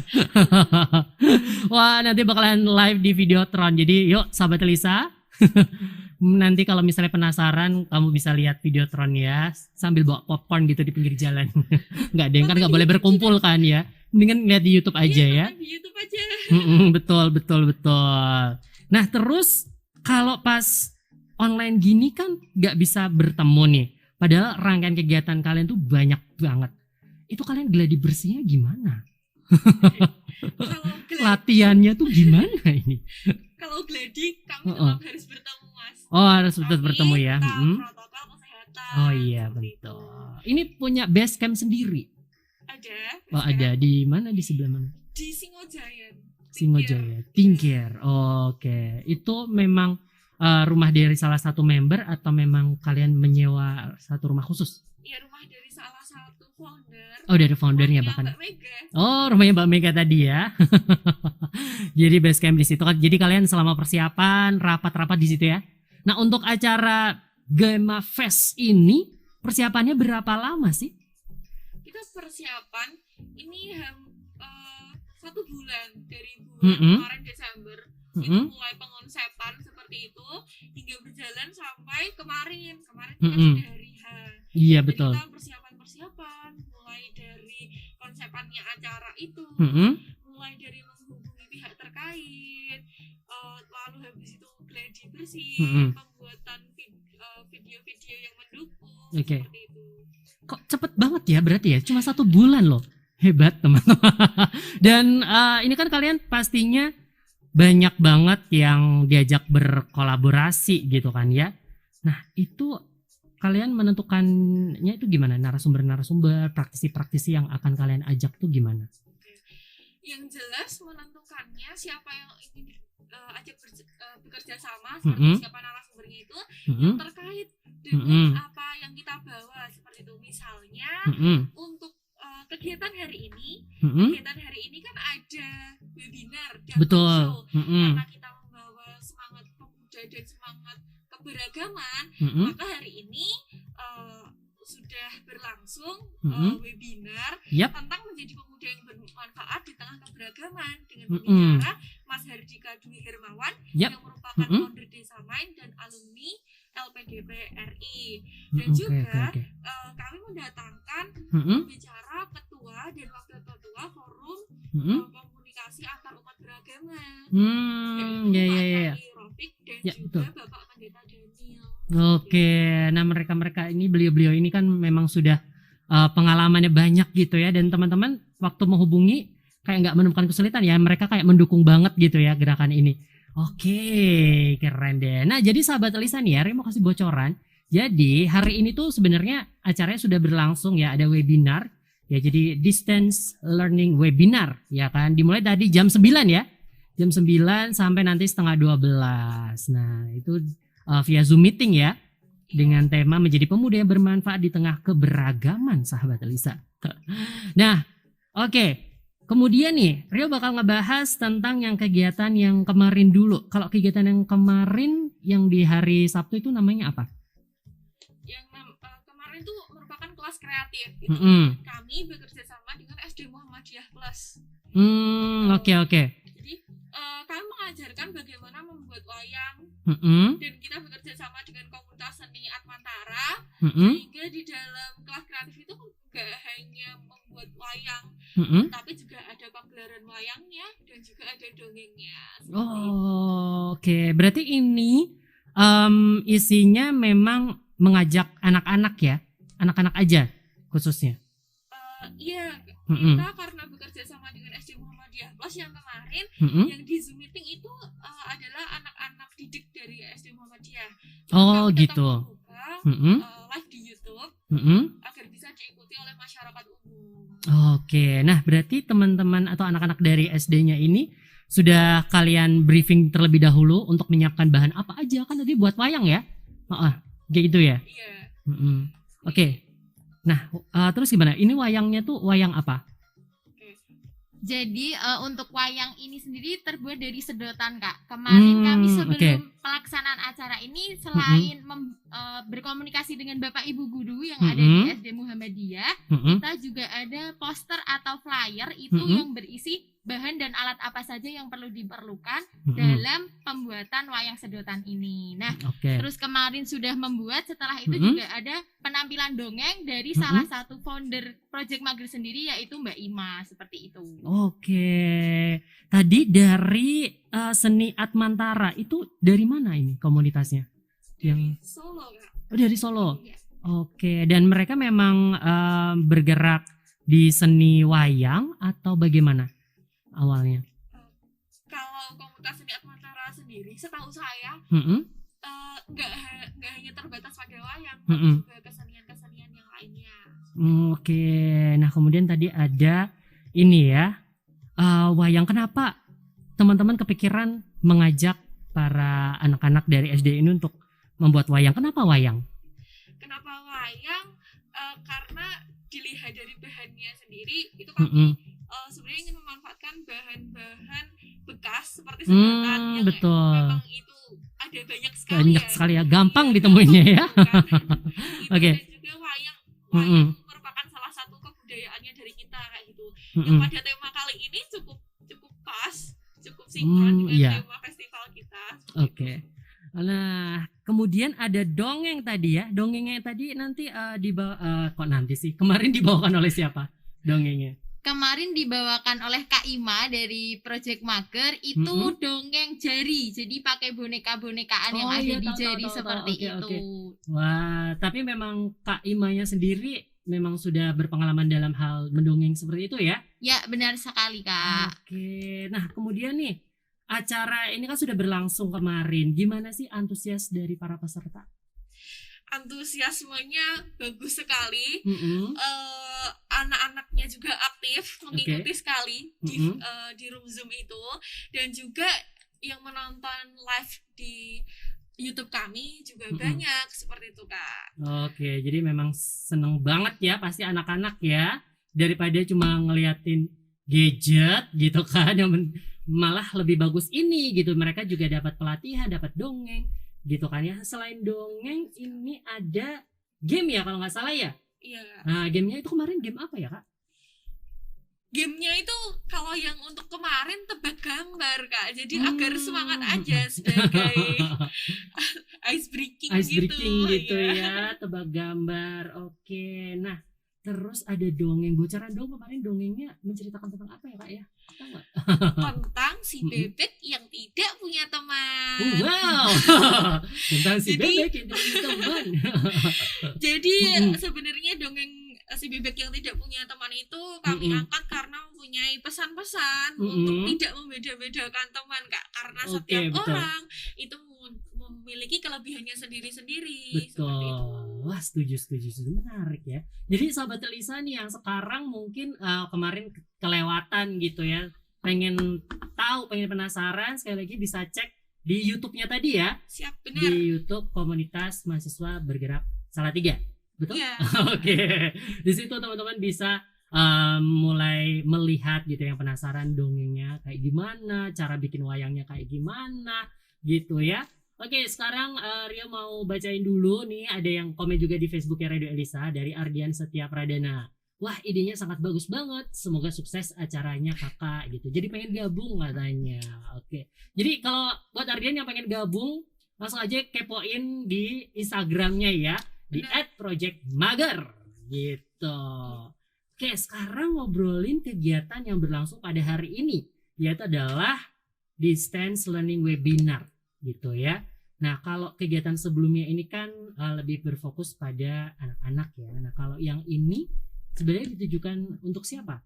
Wah, nanti bakalan live di Videotron. Jadi yuk sahabat Elisa. Nanti kalau misalnya penasaran, kamu bisa lihat Videotron ya, sambil bawa popcorn gitu di pinggir jalan. Nggak ada yang kan nggak boleh berkumpul kan ya. Mendingan lihat di YouTube aja ya. Di YouTube aja. Betul. Nah terus kalau pas online gini kan nggak bisa bertemu nih. Padahal rangkaian kegiatan kalian tuh banyak banget. Itu kalian gladi bersihnya gimana? Latihannya tuh gimana ini? Kalau gladi kami tetap harus bertemu, Mas. Oh, harus tetap bertemu ya. Protokol kesehatan. Oh iya betul. Ini punya base camp sendiri. Ada. Oh ada di mana, di sebelah mana? Di Singojaya. Singojaya. Tingkir. Oke. Itu memang rumah dari salah satu member atau memang kalian menyewa satu rumah khusus? Iya, rumah dari salah satu founder. Oh, dari foundernya bahkan. Mbak Mega. Oh, rumahnya Mbak Mega tadi ya. Jadi base camp di situ kan. Jadi kalian selama persiapan rapat-rapat di situ ya. Nah, untuk acara Gema Fest ini persiapannya berapa lama sih? Kita persiapan ini 1 bulan dari bulan kemarin Desember. Itu mulai pengonsepan seperti itu hingga berjalan sampai kemarin kan sudah hari H. Iya jadi betul. kita persiapan mulai dari konsepannya acara itu, mulai dari menghubungi pihak terkait, lalu habis itu gladi bersih, pembuatan video-video yang mendukung. Seperti itu. Kok cepet banget ya berarti ya, cuma 1 bulan loh. Hebat teman-teman. Dan ini kan kalian pastinya banyak banget yang diajak berkolaborasi gitu kan ya. Nah itu kalian menentukannya itu gimana? Narasumber-narasumber, praktisi-praktisi yang akan kalian ajak tuh gimana? Yang jelas menentukannya siapa yang ingin ajak bekerja sama, seperti siapa narasumbernya itu yang terkait dengan apa yang kita bawa. Seperti itu misalnya untuk kegiatan hari ini kan ada webinar dan betul. Karena kita membawa semangat pemuda dan semangat keberagaman, maka hari ini sudah berlangsung webinar tentang menjadi pemuda yang bermanfaat di tengah keberagaman dengan pembicara Mas Hardika Dwi Hermawan yang merupakan founder Desa Main dan alumni LPDP RI. Dan juga kami mendatangkan pembicara ketua dan wakil ketua forum komunikasi antar umat beragama. Ya. Pak Rofik dan Ya, juga betul. Bapak Pendeta Daniel. Oke, nah mereka ini beliau-beliau ini kan memang sudah pengalamannya banyak gitu ya, dan teman-teman waktu menghubungi kayak nggak menemukan kesulitan ya, mereka kayak mendukung banget gitu ya gerakan ini. Oke, keren deh. Nah jadi sahabat Elisa nih ya, Ria mau kasih bocoran. Jadi hari ini tuh sebenarnya acaranya sudah berlangsung ya, ada webinar ya, jadi distance learning webinar ya kan, dimulai tadi jam 9 ya, jam 9 sampai nanti setengah 12. Nah itu via Zoom meeting ya, dengan tema menjadi pemuda yang bermanfaat di tengah keberagaman sahabat Elisa. Nah, oke. Kemudian nih, Rio bakal ngebahas tentang yang kegiatan yang kemarin dulu. Kalau kegiatan yang kemarin yang di hari Sabtu itu namanya apa? Yang kemarin tuh merupakan kelas kreatif. Itu kami bekerja sama dengan SD Muhammadiyah Plus. Oke. Jadi kami mengajarkan bagaimana membuat wayang, dan kita bekerja sama dengan komunitas seni Atmantara, sehingga di dalam kelas kreatif itu nggak hanya membuat wayang, tapi juga ada pagelaran wayangnya dan juga ada dongengnya. Oke. Berarti ini isinya memang mengajak anak-anak ya, anak-anak aja khususnya. Iya, kita karena bekerja sama dengan SD Muhammadiyah Plus yang kemarin, yang di Zoom meeting itu adalah anak-anak didik dari SD Muhammadiyah. Oh kita gitu. membuka live di YouTube agar bisa diikuti oleh masyarakat umum. Oke, nah berarti teman-teman atau anak-anak dari SD-nya ini sudah kalian briefing terlebih dahulu untuk menyiapkan bahan apa aja, kan tadi buat wayang ya? Kayak gitu ya? Iya. Oke. Nah, terus gimana? Ini wayangnya tuh wayang apa? Jadi untuk wayang ini sendiri terbuat dari sedotan, Kak. Kemarin kami sebelum pelaksanaan acara ini selain berkomunikasi dengan Bapak Ibu guru yang ada di SD Muhammadiyah, kita juga ada poster atau flyer itu yang berisi bahan dan alat apa saja yang perlu diperlukan dalam pembuatan wayang sedotan ini. Nah, terus kemarin sudah membuat, setelah itu juga ada penampilan dongeng dari salah satu founder Project Mager sendiri, yaitu Mbak Ima, seperti itu. Oke. Tadi dari seni Atmantara itu dari mana ini komunitasnya? Dari Solo, Kak. Oh, dari Solo. Iya. Oke, dan mereka memang bergerak di seni wayang atau bagaimana awalnya? Kalau komunitas seni Atmantara sendiri, setahu saya nggak hanya terbatas pada wayang, tapi juga kesenian-kesenian yang lainnya. Oke, nah kemudian tadi ada ini ya, wayang. Kenapa teman-teman kepikiran mengajak para anak-anak dari SD ini untuk membuat wayang? Kenapa wayang? Kenapa wayang? Karena dilihat dari bahannya sendiri, itu kami sebenarnya ingin memanfaatkan bahan-bahan bekas seperti sedotan yang memang itu ada banyak sekali ya, gampang ditemuinnya ya. Oke. Dan juga wayang merupakan salah satu kebudayaannya dari kita kayak gitu. Yang pada tema kali ini cukup pas, cukup sinkron dengan tema festival kita. Oke. Nah, kemudian ada dongeng tadi ya. Dongengnya tadi nanti kemarin dibawakan oleh siapa dongengnya? Kemarin dibawakan oleh Kak Ima dari Project Mager, itu dongeng jari. Jadi pakai boneka-bonekaan yang ada di jari seperti itu. Wah, tapi memang Kak Imanya sendiri memang sudah berpengalaman dalam hal mendongeng seperti itu ya? Ya, benar sekali, Kak. Oke. Nah, kemudian nih, acara ini kan sudah berlangsung kemarin. Gimana sih antusias dari para peserta? Antusiasmenya bagus sekali. Anak-anaknya juga aktif mengikuti sekali di room Zoom itu, dan juga yang menonton live di YouTube kami juga banyak seperti itu, Kak. Oke, jadi memang seneng banget ya pasti anak-anak ya, daripada cuma ngeliatin gadget gitu kan, yang malah lebih bagus ini gitu, mereka juga dapat pelatihan, dapat dongeng gitu kan ya. Selain dongeng ini ada game ya kalau nggak salah ya. Iya. Nah, gamenya itu kemarin game apa ya, Kak? Gamenya itu kalau yang untuk kemarin tebak gambar, Kak. Jadi agar semangat aja sebagai ice breaking gitu ya, tebak gambar. Oke. Nah, terus ada dongeng, bocoran dong kemarin dongengnya menceritakan tentang apa ya Kak ya? Tahu nggak? Tentang si bebek yang tidak punya teman. Wow, tentang si Jadi- bebek yang tidak punya teman. Jadi Mm-mm. sebenarnya dongeng si bebek yang tidak punya teman itu kami Mm-mm. angkat karena mempunyai pesan-pesan Mm-mm. untuk tidak membeda-bedakan teman Kak, karena Oke, setiap betul. orang itu memiliki kelebihannya sendiri-sendiri. Seperti itu. Betul. Wah, setuju. Menarik ya. Jadi sahabat Elisa nih yang sekarang mungkin kemarin kelewatan gitu ya. Pengen tahu, pengen penasaran, sekali lagi bisa cek di YouTube-nya tadi ya. Siap, Di benar. YouTube Komunitas Mahasiswa Bergerak Salatiga. Betul? Iya. Oke. Di situ teman-teman bisa mulai melihat gitu yang penasaran dongengnya kayak gimana, cara bikin wayangnya kayak gimana gitu ya. Oke, sekarang Rio mau bacain dulu nih, ada yang komen juga di Facebooknya Radio Elisa dari Ardian Setia Pradana. Wah, idenya sangat bagus banget. Semoga sukses acaranya kakak gitu. Jadi pengen gabung katanya. Oke. Jadi kalau buat Ardian yang pengen gabung, langsung aja kepoin di Instagramnya ya, di @projectmager gitu. Oke, sekarang ngobrolin kegiatan yang berlangsung pada hari ini, yaitu adalah distance learning webinar gitu ya. Nah, kalau kegiatan sebelumnya ini kan lebih berfokus pada anak-anak ya. Nah, kalau yang ini sebenarnya ditujukan untuk siapa?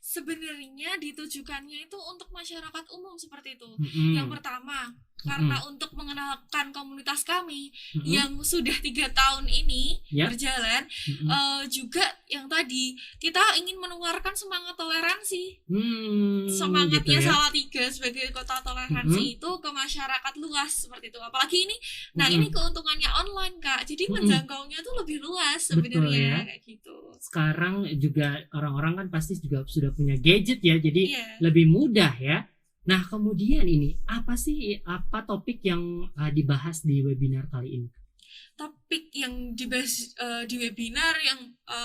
Sebenarnya ditujukannya itu untuk masyarakat umum seperti itu. Mm-mm. Yang pertama, karena untuk mengenalkan komunitas kami Mm-mm. yang sudah 3 tahun ini Ya. berjalan, Mm-mm. juga yang tadi kita ingin menularkan semangat toleransi, Gitu semangatnya ya. Salatiga sebagai kota toleransi itu ke masyarakat luas seperti itu. Apalagi ini, nah Mm-mm. ini keuntungannya online Kak, jadi Mm-mm. menjangkaunya tuh lebih luas Betul sebenarnya ya. kayak gitu. Sekarang juga orang-orang kan pasti juga sudah punya gadget ya, jadi Iya. lebih mudah ya. Nah, kemudian ini apa topik yang dibahas di webinar kali ini? Topik yang dibahas di webinar yang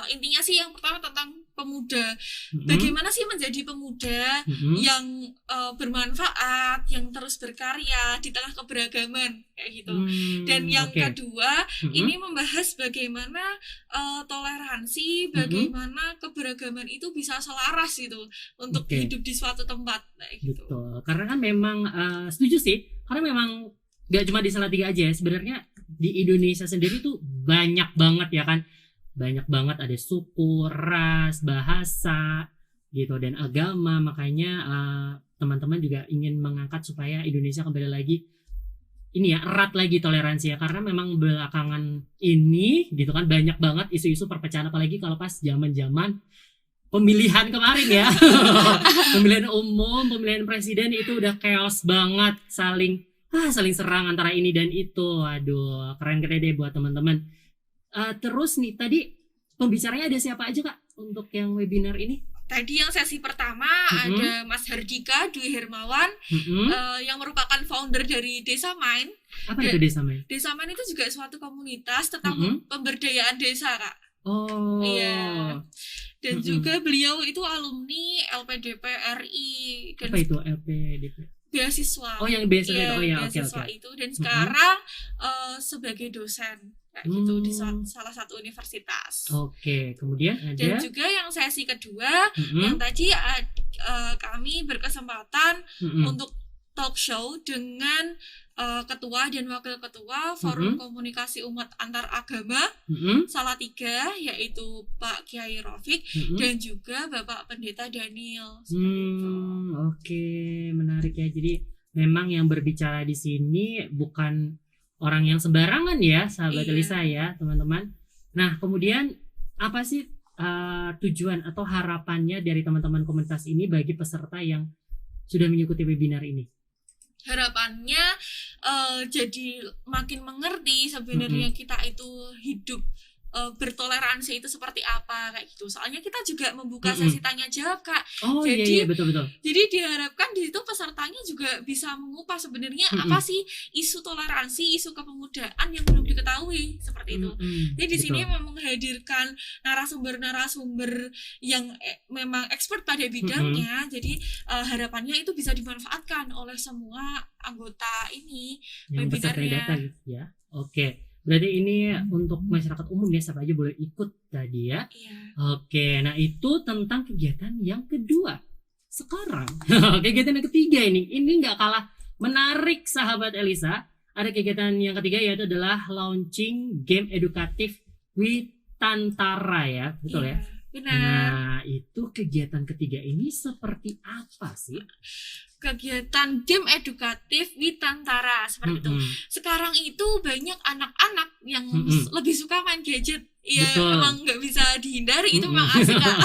intinya sih yang pertama tentang pemuda. Mm-mm. Bagaimana sih menjadi pemuda Mm-mm. yang bermanfaat, yang terus berkarya di tengah keberagaman kayak gitu. Dan yang Oke. kedua, Mm-mm. ini membahas bagaimana toleransi, bagaimana keberagaman itu bisa selaras gitu untuk Oke. hidup di suatu tempat kayak gitu. Betul, karena kan memang setuju sih, karena memang gak cuma di Salatiga aja ya, sebenarnya di Indonesia sendiri tuh banyak banget ya kan, banyak banget ada suku, ras, bahasa gitu dan agama. Makanya teman-teman juga ingin mengangkat supaya Indonesia kembali lagi ini ya, erat lagi toleransi ya, karena memang belakangan ini gitu kan banyak banget isu-isu perpecahan, apalagi kalau pas zaman-zaman pemilihan kemarin ya. Pemilihan umum, pemilihan presiden itu udah chaos banget, saling serang antara ini dan itu. Aduh, keren-keren deh buat teman-teman. Terus nih tadi pembicaranya ada siapa aja Kak untuk yang webinar ini? Tadi yang sesi pertama Mm-mm. ada Mas Hardika Dwi Hermawan Mm-mm. yang merupakan founder dari Desa Main. Apa itu Desa Main? Desa Main itu juga suatu komunitas tentang Mm-mm. pemberdayaan desa Kak. Oh. Iya. Dan Mm-mm. juga beliau itu alumni LPDP RI dan Apa itu LPDP? beasiswa. Oh, yang biasa Iya, oh ya, oke beasiswa oke. itu dan sekarang sebagai dosen kayak gitu di salah satu universitas. Oke, kemudian Dan ada juga yang sesi kedua yang Mm-mm. tadi kami berkesempatan Mm-mm. untuk talk show dengan ketua dan wakil ketua Forum Komunikasi Umat Antar Agama Mm-mm. Salatiga, yaitu Pak Kiai Rofik Mm-mm. dan juga Bapak Pendeta Daniel. Seperti itu. Oke, menarik ya. Jadi memang yang berbicara di sini bukan orang yang sembarangan ya, sahabat Iya. Elisa ya, teman-teman. Nah, kemudian apa sih tujuan atau harapannya dari teman-teman komunitas ini bagi peserta yang sudah mengikuti webinar ini? Harapannya jadi makin mengerti sebenarnya kita itu hidup bertoleransi itu seperti apa kayak gitu. Soalnya kita juga membuka sesi tanya jawab Kak. Oh Jadi- iya betul. Jadi diharapkan di situ pesertanya juga bisa mengupas sebenarnya apa sih isu toleransi, isu kepemudaan yang belum diketahui seperti itu. Jadi di sini memang menghadirkan narasumber-narasumber yang memang expert pada bidangnya. Jadi harapannya itu bisa dimanfaatkan oleh semua anggota ini yang peserta webinarnya. data gitu ya. Oke. Berarti ini untuk masyarakat umum ya, siapa aja boleh ikut tadi ya. Iya. Oke, nah itu tentang kegiatan yang kedua. Sekarang kegiatan yang ketiga ini nggak kalah menarik sahabat Elisa. Ada kegiatan yang ketiga yaitu adalah launching game edukatif Witantara ya, betul ya? Benar. Nah, itu kegiatan ketiga ini seperti apa sih? Kegiatan game edukatif Witantara seperti itu. Sekarang itu banyak anak-anak yang lebih suka main gadget. Ya Betul. emang nggak bisa dihindari, itu memang asik Kak.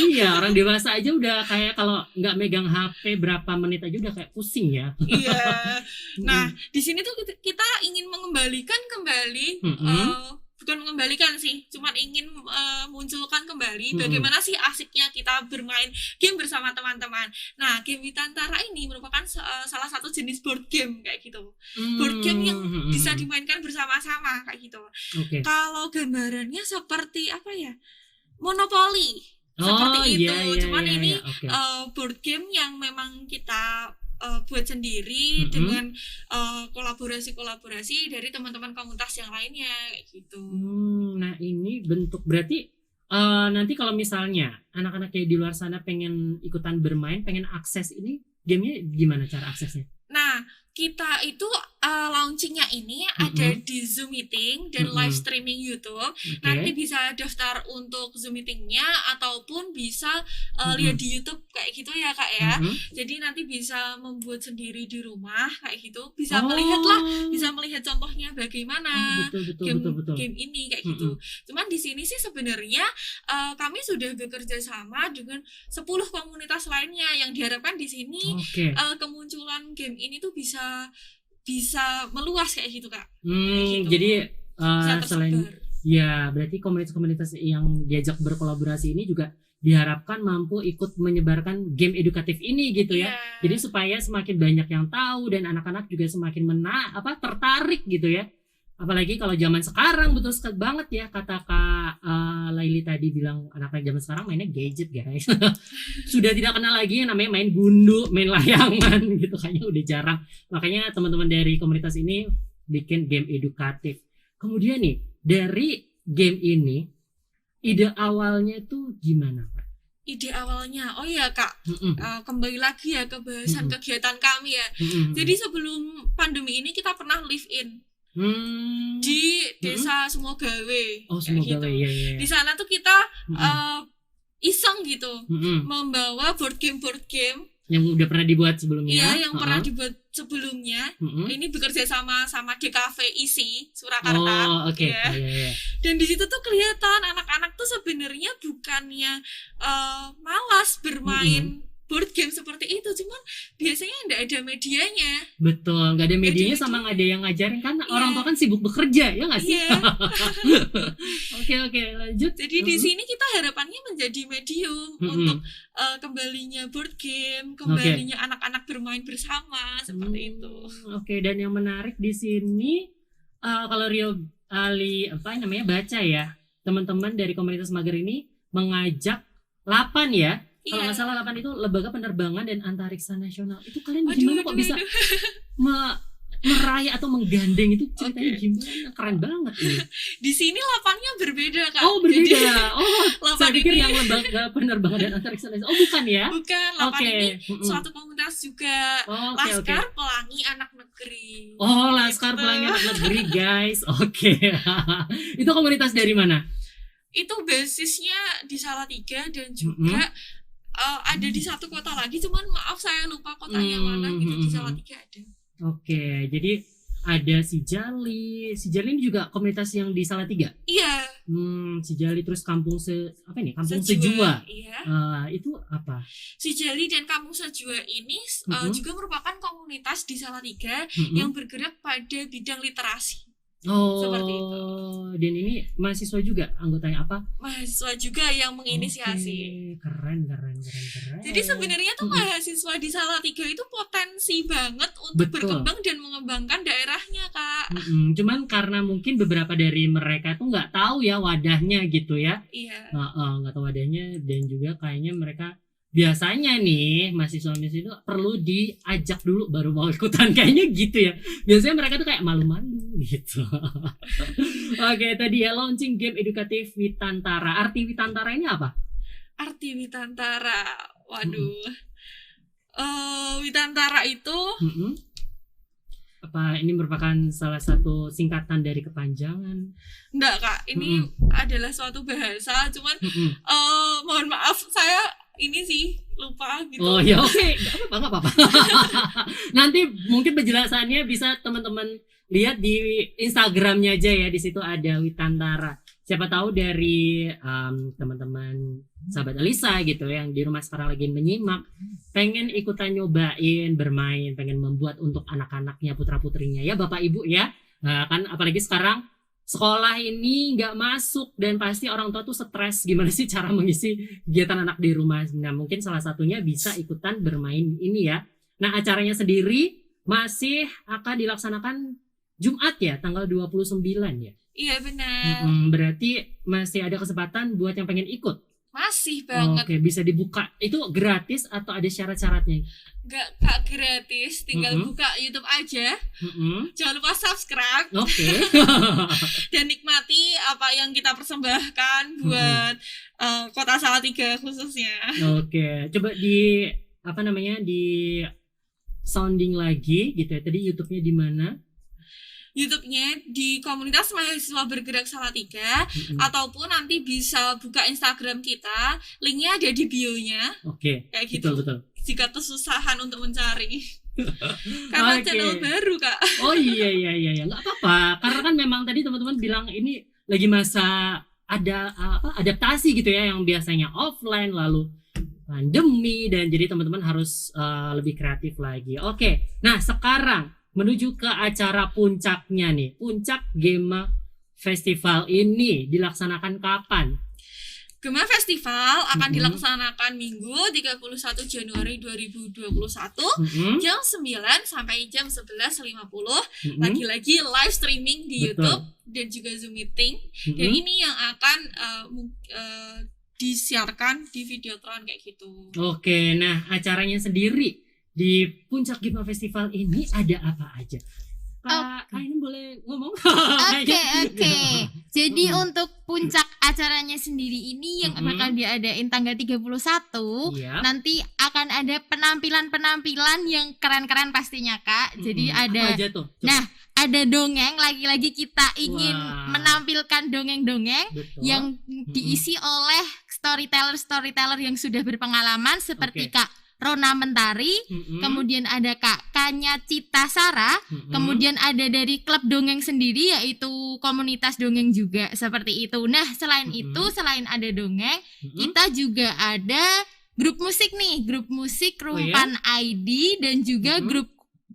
Iya, orang dewasa aja udah kayak kalau nggak megang HP berapa menit aja udah kayak pusing ya. Iya. Nah, di sini tuh kita ingin mengembalikan kembali bukan mengembalikan sih, cuman ingin munculkan kembali bagaimana sih asiknya kita bermain game bersama teman-teman. Nah, game Witantara ini merupakan salah satu jenis board game kayak gitu. Board game yang bisa dimainkan bersama-sama kayak gitu. Oke. Kalau gambarannya seperti apa ya? Monopoli. Seperti itu. Cuman ini Oke. board game yang memang kita buat sendiri dengan kolaborasi dari teman-teman komunitas yang lainnya kayak gitu. Nah ini bentuk berarti nanti kalau misalnya anak-anak kayak di luar sana pengen ikutan bermain, pengen akses ini gamenya gimana cara aksesnya? Nah, kita itu launchingnya ini ada di Zoom meeting dan live streaming YouTube. Nanti bisa daftar untuk Zoom meetingnya ataupun bisa lihat di YouTube kayak gitu ya Kak ya. Jadi nanti bisa membuat sendiri di rumah kayak gitu. Bisa melihat contohnya bagaimana betul. game ini kayak gitu. Cuman di sini sih sebenarnya kami sudah bekerja sama dengan 10 komunitas lainnya yang diharapkan di sini kemunculan game ini tuh bisa meluas kayak gitu Kak. Gitu. Jadi Bisa selain ya berarti komunitas-komunitas yang diajak berkolaborasi ini juga diharapkan mampu ikut menyebarkan game edukatif ini gitu ya. Jadi supaya semakin banyak yang tahu dan anak-anak juga semakin tertarik gitu ya. Apalagi kalau zaman sekarang betul sekali banget ya kata Kak Laili tadi bilang anak-anak zaman sekarang mainnya gadget guys. Sudah tidak kenal lagi yang namanya main gundu, main layangan gitu, kayaknya udah jarang. Makanya teman-teman dari komunitas ini bikin game edukatif. Kemudian nih dari game ini ide awalnya tuh gimana Pak? Ide awalnya, oh ya Kak, kembali lagi ya ke bahasan kegiatan kami ya. Jadi sebelum pandemi ini kita pernah live in di desa Sumogawe. Sumogawe gitu. Ya. Di sana tuh kita iseng gitu membawa board game yang udah pernah dibuat sebelumnya. Iya, yang pernah dibuat sebelumnya. Ini bekerja sama DKV ISI Surakarta. Iya. Dan di situ tuh kelihatan anak-anak tuh sebenarnya bukannya malas bermain board game seperti itu, cuman biasanya nggak ada medianya. Betul, nggak ada medianya sama nggak ada yang ngajarin kan orang tua kan sibuk bekerja ya nggak sih? Oke, lanjut. Jadi di sini kita harapannya menjadi medium untuk kembalinya board game, kembalinya anak-anak bermain bersama seperti itu. Oke, dan yang menarik di sini kalau Rio Ali baca ya, teman-teman dari komunitas Mager ini mengajak 8 ya. Kalau nggak salah 8 itu lembaga penerbangan dan antariksa nasional. Itu kalian gimana kok bisa meraih atau menggandeng itu ceritanya gimana? Keren banget ini. Di sini 8-nya berbeda Kak. Oh berbeda. Saya pikir ini yang lembaga penerbangan dan antariksa nasional. Oh bukan ya? Bukan, 8 ini suatu komunitas juga. Laskar Pelangi Anak Negeri. Laskar Pelangi Anak Negeri guys. Itu komunitas dari mana? Itu basisnya di Salatiga dan juga ada di satu kota lagi, cuman maaf saya lupa kotanya mana gitu. Di Salatiga ada. Jadi ada Sijali ini juga komunitas yang di Salatiga. Iya. Sijali terus Kampung Sejua. Iya. Itu apa? Sijali dan Kampung Sejua ini juga merupakan komunitas di Salatiga yang bergerak pada bidang literasi. Seperti itu. Dan ini mahasiswa juga anggotanya apa? Mahasiswa juga yang menginisiasi. Keren. Jadi sebenarnya tuh mahasiswa di Salatiga itu potensi banget untuk berkembang dan mengembangkan daerahnya Kak. Cuman karena mungkin beberapa dari mereka tuh nggak tahu ya wadahnya gitu ya. Iya. Nggak tahu wadahnya dan juga kayaknya mereka biasanya nih mahasiswa itu perlu diajak dulu baru mau ikutan kayaknya gitu ya. Biasanya mereka tuh kayak malu-malu gitu. Oke, tadi ya launching game edukatif Witantara. Arti Witantara ini apa? Arti Witantara, waduh. Witantara itu apa ini merupakan salah satu singkatan dari kepanjangan? enggak Kak, ini adalah suatu bahasa, cuman mohon maaf saya ini sih lupa gitu. Oh ya oke, nggak apa-apa. Nanti mungkin penjelasannya bisa teman-teman lihat di Instagramnya aja ya, di situ ada Witantara. Siapa tahu dari teman-teman sahabat Elisa gitu yang di rumah sekarang lagi menyimak, pengen ikutan nyobain bermain, pengen membuat untuk anak-anaknya, putra-putrinya ya Bapak Ibu ya. Nah, kan apalagi sekarang sekolah ini nggak masuk dan pasti orang tua tuh stres gimana sih cara mengisi kegiatan anak di rumah. Nah mungkin salah satunya bisa ikutan bermain ini ya. Nah acaranya sendiri masih akan dilaksanakan Jumat ya, tanggal 29 ya. Iya benar. Berarti masih ada kesempatan buat yang pengen ikut. Masih banget. Oke, bisa dibuka. Itu gratis atau ada syarat-syaratnya? Gak gratis, tinggal buka YouTube aja. Jangan lupa subscribe. Oke. Dan nikmati apa yang kita persembahkan buat Kota Salatiga khususnya. Oke, coba di di sounding lagi gitu ya. Tadi YouTube-nya di mana? YouTube-nya di Komunitas Mahasiswa Bergerak Salatiga, ataupun nanti bisa buka Instagram kita, linknya ada di bio-nya. Oke, kayak gitu. Betul. Jika kesusahan untuk mencari, karena channel baru Kak. Oh iya, nggak apa-apa. Karena kan memang tadi teman-teman bilang ini lagi masa ada adaptasi gitu ya, yang biasanya offline lalu pandemi, dan jadi teman-teman harus lebih kreatif lagi. Oke, nah sekarang menuju ke acara puncaknya nih. Puncak Gema Festival ini dilaksanakan kapan? Gema Festival akan dilaksanakan Minggu 31 Januari 2021 jam 9 sampai jam 11.50. Lagi-lagi live streaming di YouTube dan juga Zoom meeting. Dan ini yang akan disiarkan di Videotron kayak gitu. Oke, nah acaranya sendiri di Puncak Gema Festival ini ada apa aja? Kak Ainun boleh ngomong? Oke. Jadi untuk puncak acaranya sendiri ini yang bakal diadain tanggal 31, nanti akan ada penampilan-penampilan yang keren-keren pastinya Kak. Jadi ada, apa aja tuh? Nah ada dongeng, lagi-lagi kita ingin menampilkan dongeng-dongeng yang diisi oleh storyteller yang sudah berpengalaman seperti Kak Rona Mentari, kemudian ada Kak Kanya Cita Sara, kemudian ada dari klub dongeng sendiri yaitu komunitas dongeng juga seperti itu. Nah selain itu, selain ada dongeng, kita juga ada grup musik nih, grup musik Rumpan ID dan juga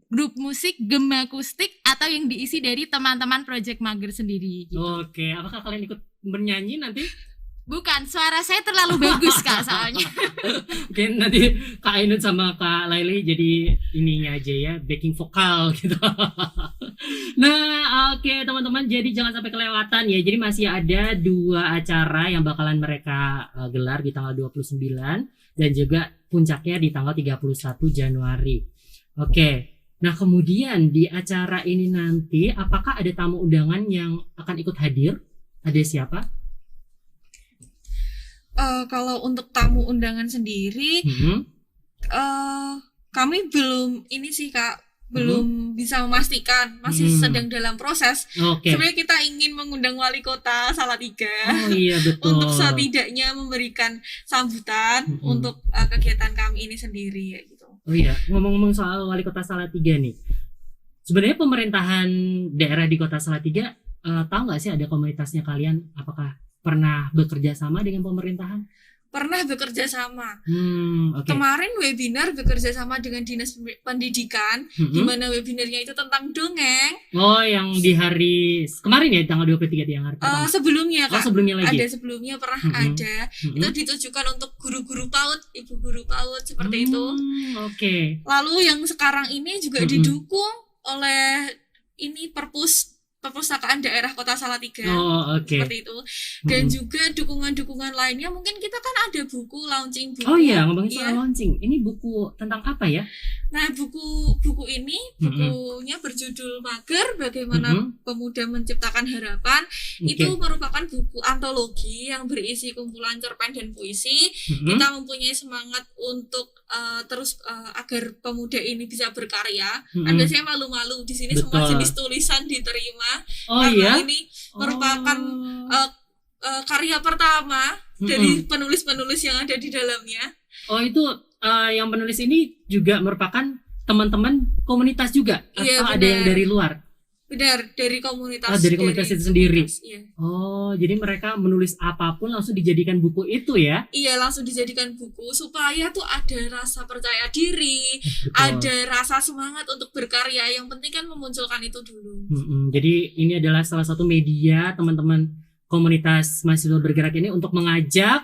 grup musik Gema Akustik atau yang diisi dari teman-teman Project Mager sendiri. Gitu. Oke, apakah kalian ikut bernyanyi nanti? Bukan, suara saya terlalu bagus Kak soalnya. Mungkin nanti Kak Ainun sama Kak Laili jadi ininya aja ya, backing vokal gitu. Nah oke teman-teman, jadi jangan sampai kelewatan ya. Jadi masih ada 2 acara yang bakalan mereka gelar di tanggal 29 dan juga puncaknya di tanggal 31 Januari. Oke, nah kemudian di acara ini nanti apakah ada tamu undangan yang akan ikut hadir? Ada siapa? Kalau untuk tamu undangan sendiri, kami belum ini sih Kak, belum bisa memastikan, masih sedang dalam proses. Sebenarnya kita ingin mengundang wali kota Salatiga untuk setidaknya memberikan sambutan untuk kegiatan kami ini sendiri ya gitu. Oh iya, ngomong-ngomong soal wali kota Salatiga nih, sebenarnya pemerintahan daerah di kota Salatiga tahu nggak sih ada komunitasnya kalian? Apakah pernah bekerja sama dengan pemerintahan? Pernah bekerja sama. Kemarin webinar bekerja sama dengan Dinas Pendidikan, di mana webinarnya itu tentang dongeng. Oh, yang di hari kemarin ya, tanggal 23 yang hari pertama. Sebelumnya Kak. Sebelumnya lagi. Ada sebelumnya pernah ada. Itu ditujukan untuk guru-guru PAUD, ibu guru PAUD seperti itu. Lalu yang sekarang ini juga didukung oleh ini Perpustakaan Daerah Kota Salatiga. Seperti itu. Dan juga dukungan-dukungan lainnya, mungkin kita kan ada buku launching buku. Oh iya, ngomongin Iya. soal launching. Ini buku tentang apa ya? Nah, buku ini bukunya berjudul Mager, Bagaimana Pemuda Menciptakan Harapan. Itu merupakan buku antologi yang berisi kumpulan cerpen dan puisi. Kita mempunyai semangat untuk terus agar pemuda ini bisa berkarya. Dan biasanya malu-malu di sini semua jenis tulisan diterima. Oh Karena iya. ini merupakan karya pertama dari penulis-penulis yang ada di dalamnya. Oh itu yang penulis ini juga merupakan teman-teman komunitas juga Iya, atau ada yang benar. dari luar? Benar, dari komunitas. Oh, dari komunitas itu sendiri. Iya. Oh, jadi mereka menulis apapun langsung dijadikan buku itu ya? Iya, langsung dijadikan buku supaya tuh ada rasa percaya diri, Betul. ada rasa semangat untuk berkarya. Yang penting kan memunculkan itu dulu. Jadi ini adalah salah satu media teman-teman komunitas mahasiswa bergerak ini untuk mengajak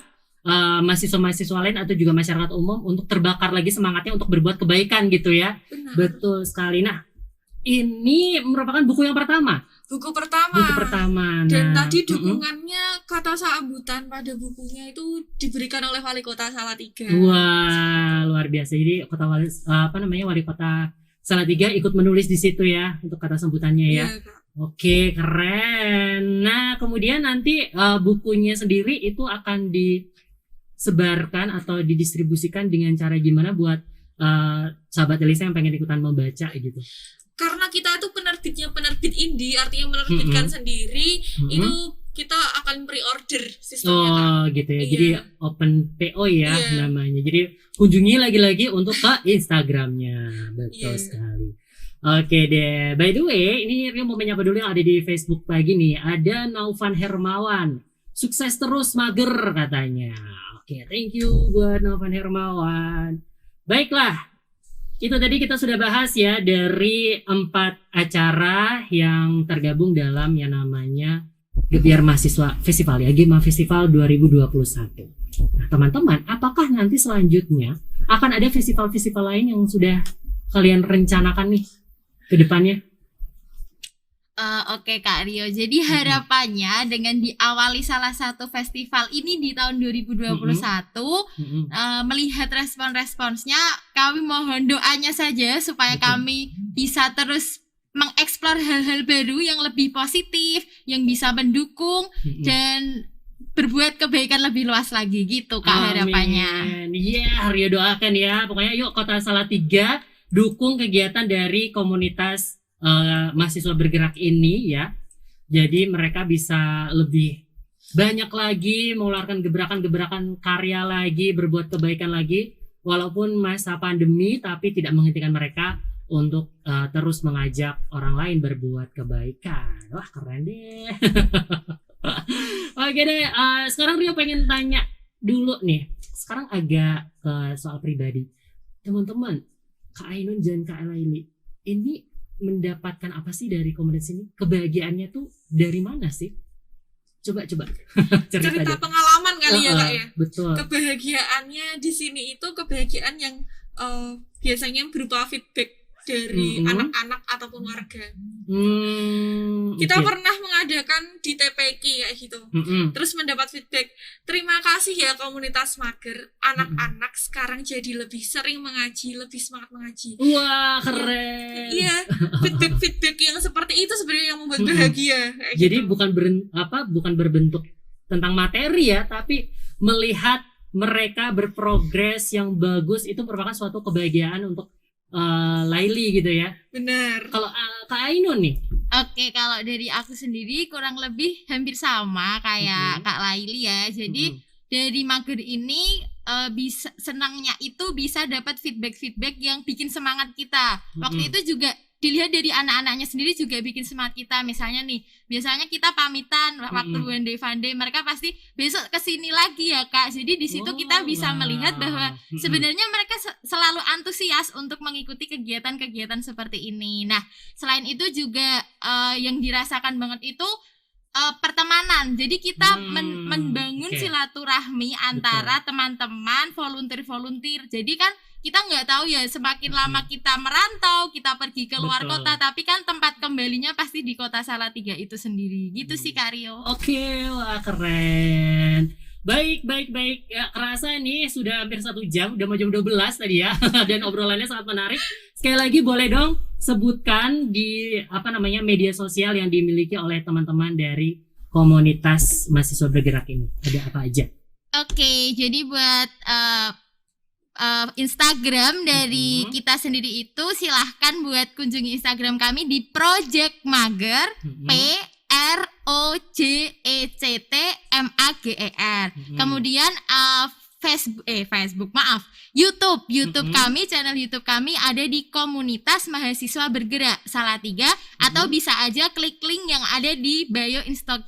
mahasiswa-mahasiswa lain atau juga masyarakat umum untuk terbakar lagi semangatnya untuk berbuat kebaikan gitu ya. Benar. Betul sekali. Nah, ini merupakan buku yang pertama. Buku pertama. Buku pertama. Dan Nah, tadi dukungannya kata sambutan pada bukunya itu diberikan oleh Wali Kota Salatiga. Wah, luar biasa. Jadi wali kota Salatiga ikut menulis di situ ya untuk kata sambutannya ya. Iya, Kak. Oke, keren. Nah, kemudian nanti bukunya sendiri itu akan disebarkan atau didistribusikan dengan cara gimana buat sahabat Elisa yang pengen ikutan membaca gitu. Karena kita itu penerbitnya penerbit indie, artinya menerbitkan sendiri, itu kita akan pre-order sistemnya, Kak. Oh gitu ya. Iya. Jadi open PO ya Iya. namanya. Jadi kunjungi lagi-lagi untuk ke Instagramnya. Betul Iya. sekali. Oke deh. By the way, ini Rio mau menyapa dulu yang ada di Facebook lagi nih. Ada Naufan Hermawan. Sukses terus mager katanya. Oke, thank you buat Naufan Hermawan. Baiklah. Itu tadi kita sudah bahas ya dari 4 acara yang tergabung dalam yang namanya Gebiar Mahasiswa Festival ya, Gema Festival 2021. Nah, teman-teman, apakah nanti selanjutnya akan ada festival-festival lain yang sudah kalian rencanakan nih ke depannya? Oke Kak Rio, jadi harapannya dengan diawali salah satu festival ini di tahun 2021, melihat respon-responsnya, kami mohon doanya saja supaya Betul. kami bisa terus mengeksplor hal-hal baru yang lebih positif, yang bisa mendukung dan berbuat kebaikan lebih luas lagi gitu Kak harapannya. Iya, Rio doakan ya. Pokoknya yuk Kota Salatiga dukung kegiatan dari komunitas mahasiswa bergerak ini ya. Jadi mereka bisa lebih banyak lagi mengeluarkan gebrakan-gebrakan karya lagi, berbuat kebaikan lagi walaupun masa pandemi, tapi tidak menghentikan mereka untuk terus mengajak orang lain berbuat kebaikan. Wah, keren deh. Oke deh, sekarang Rio pengen tanya dulu nih. Sekarang agak ke soal pribadi. Teman-teman, Kak Ainun dan Kak Elaili, ini mendapatkan apa sih dari komunitas ini? Kebahagiaannya tuh dari mana sih? Coba cerita Cerita deh. pengalaman kali ya, Kak ya. Betul. Kebahagiaannya di sini itu kebahagiaan yang biasanya berupa feedback dari anak-anak ataupun warga. Kita Oke. pernah mengadakan di TPQ kayak gitu. Terus mendapat feedback, terima kasih ya komunitas mager, anak-anak sekarang jadi lebih sering mengaji, lebih semangat mengaji. Wah, keren. Iya, feedback yang seperti itu sebenarnya yang membuat bahagia. Kayak Jadi gitu. bukan berbentuk tentang materi ya, tapi melihat mereka berprogres yang bagus itu merupakan suatu kebahagiaan untuk Laili gitu ya. Benar. Kalau Kak Ainun nih, Oke, kalau dari aku sendiri kurang lebih hampir sama kayak Kak Laili ya. Jadi dari mager ini bisa senangnya itu bisa dapat feedback yang bikin semangat kita. Waktu itu juga dilihat dari anak-anaknya sendiri juga bikin semangat kita. Misalnya nih, biasanya kita pamitan waktu one day fun day, mereka pasti besok kesini lagi ya Kak. Jadi di situ kita bisa melihat bahwa sebenarnya mereka selalu antusias untuk mengikuti kegiatan-kegiatan seperti ini. Nah, selain itu juga yang dirasakan banget itu pertemanan. Jadi kita membangun silaturahmi antara teman-teman volunteer. Jadi kan kita nggak tahu ya, semakin lama kita merantau, kita pergi ke luar Betul. kota, tapi kan tempat kembalinya pasti di kota Salatiga itu sendiri. Gitu sih Kak Rio. Oke, wah keren. Baik. Ya, kerasa nih sudah hampir 1 jam, udah mau jam 12 tadi ya. Dan obrolannya sangat menarik. Sekali lagi boleh dong sebutkan di media sosial yang dimiliki oleh teman-teman dari komunitas mahasiswa bergerak ini. Ada apa aja? Oke, jadi buat Instagram dari kita sendiri itu silahkan buat kunjungi Instagram kami di Project Mager, PROJECTMAGER. Kemudian YouTube kami, channel YouTube kami ada di komunitas mahasiswa bergerak Salatiga, atau bisa aja klik link yang ada di bio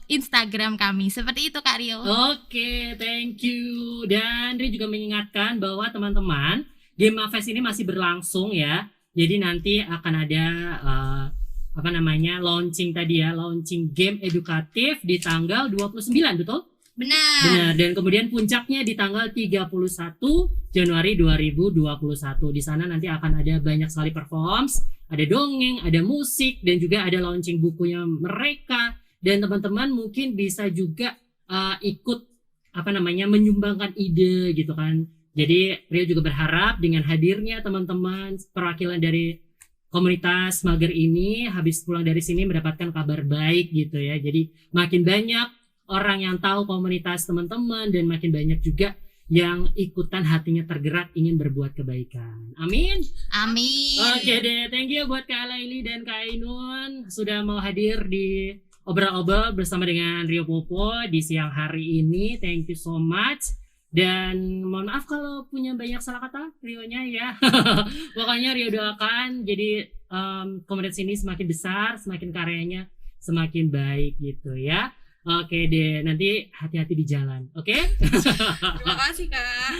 Instagram kami. Seperti itu Kak Rio. Oke, thank you. Dan Rio juga mengingatkan bahwa teman-teman, Game Fest ini masih berlangsung ya. Jadi nanti akan ada launching game edukatif di tanggal 29, betul? Benar. Dan kemudian puncaknya di tanggal 31 Januari 2021. Di sana nanti akan ada banyak sekali performance, ada dongeng, ada musik, dan juga ada launching bukunya mereka. Dan teman-teman mungkin bisa juga ikut menyumbangkan ide gitu kan. Jadi Rio juga berharap dengan hadirnya teman-teman perwakilan dari komunitas mager ini habis pulang dari sini mendapatkan kabar baik gitu ya. Jadi makin banyak orang yang tahu komunitas teman-teman, dan makin banyak juga yang ikutan hatinya tergerak ingin berbuat kebaikan. Amin. Oke deh, thank you buat Kak Laili dan Kak Ainun sudah mau hadir di obrol-obrol bersama dengan Rio Popo di siang hari ini. Thank you so much. Dan mohon maaf kalau punya banyak salah kata Rionya ya. Pokoknya Rio doakan jadi komunitas ini semakin besar, semakin karyanya semakin baik gitu ya. Oke deh, nanti hati-hati di jalan, oke? Terima kasih Kak.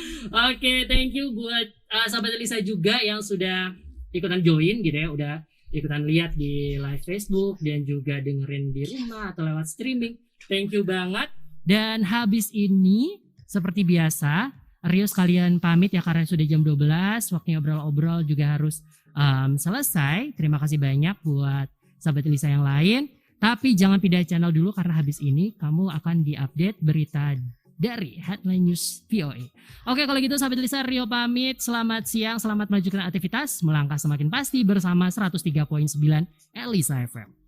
Oke, thank you buat sahabat Elisa juga yang sudah ikutan join gitu ya, udah ikutan lihat di live Facebook dan juga dengerin di rumah atau lewat streaming. Thank you banget. Dan habis ini seperti biasa, Rio sekalian pamit ya karena sudah jam 12, waktunya obrol-obrol juga harus selesai. Terima kasih banyak buat sahabat Elisa yang lain. Tapi jangan pindah channel dulu karena habis ini kamu akan diupdate berita dari Headline News VOA. Oke, kalau gitu sahabat Elisa, Rio pamit. Selamat siang, selamat melanjutkan aktivitas. Melangkah semakin pasti bersama 103.9 Elisa FM.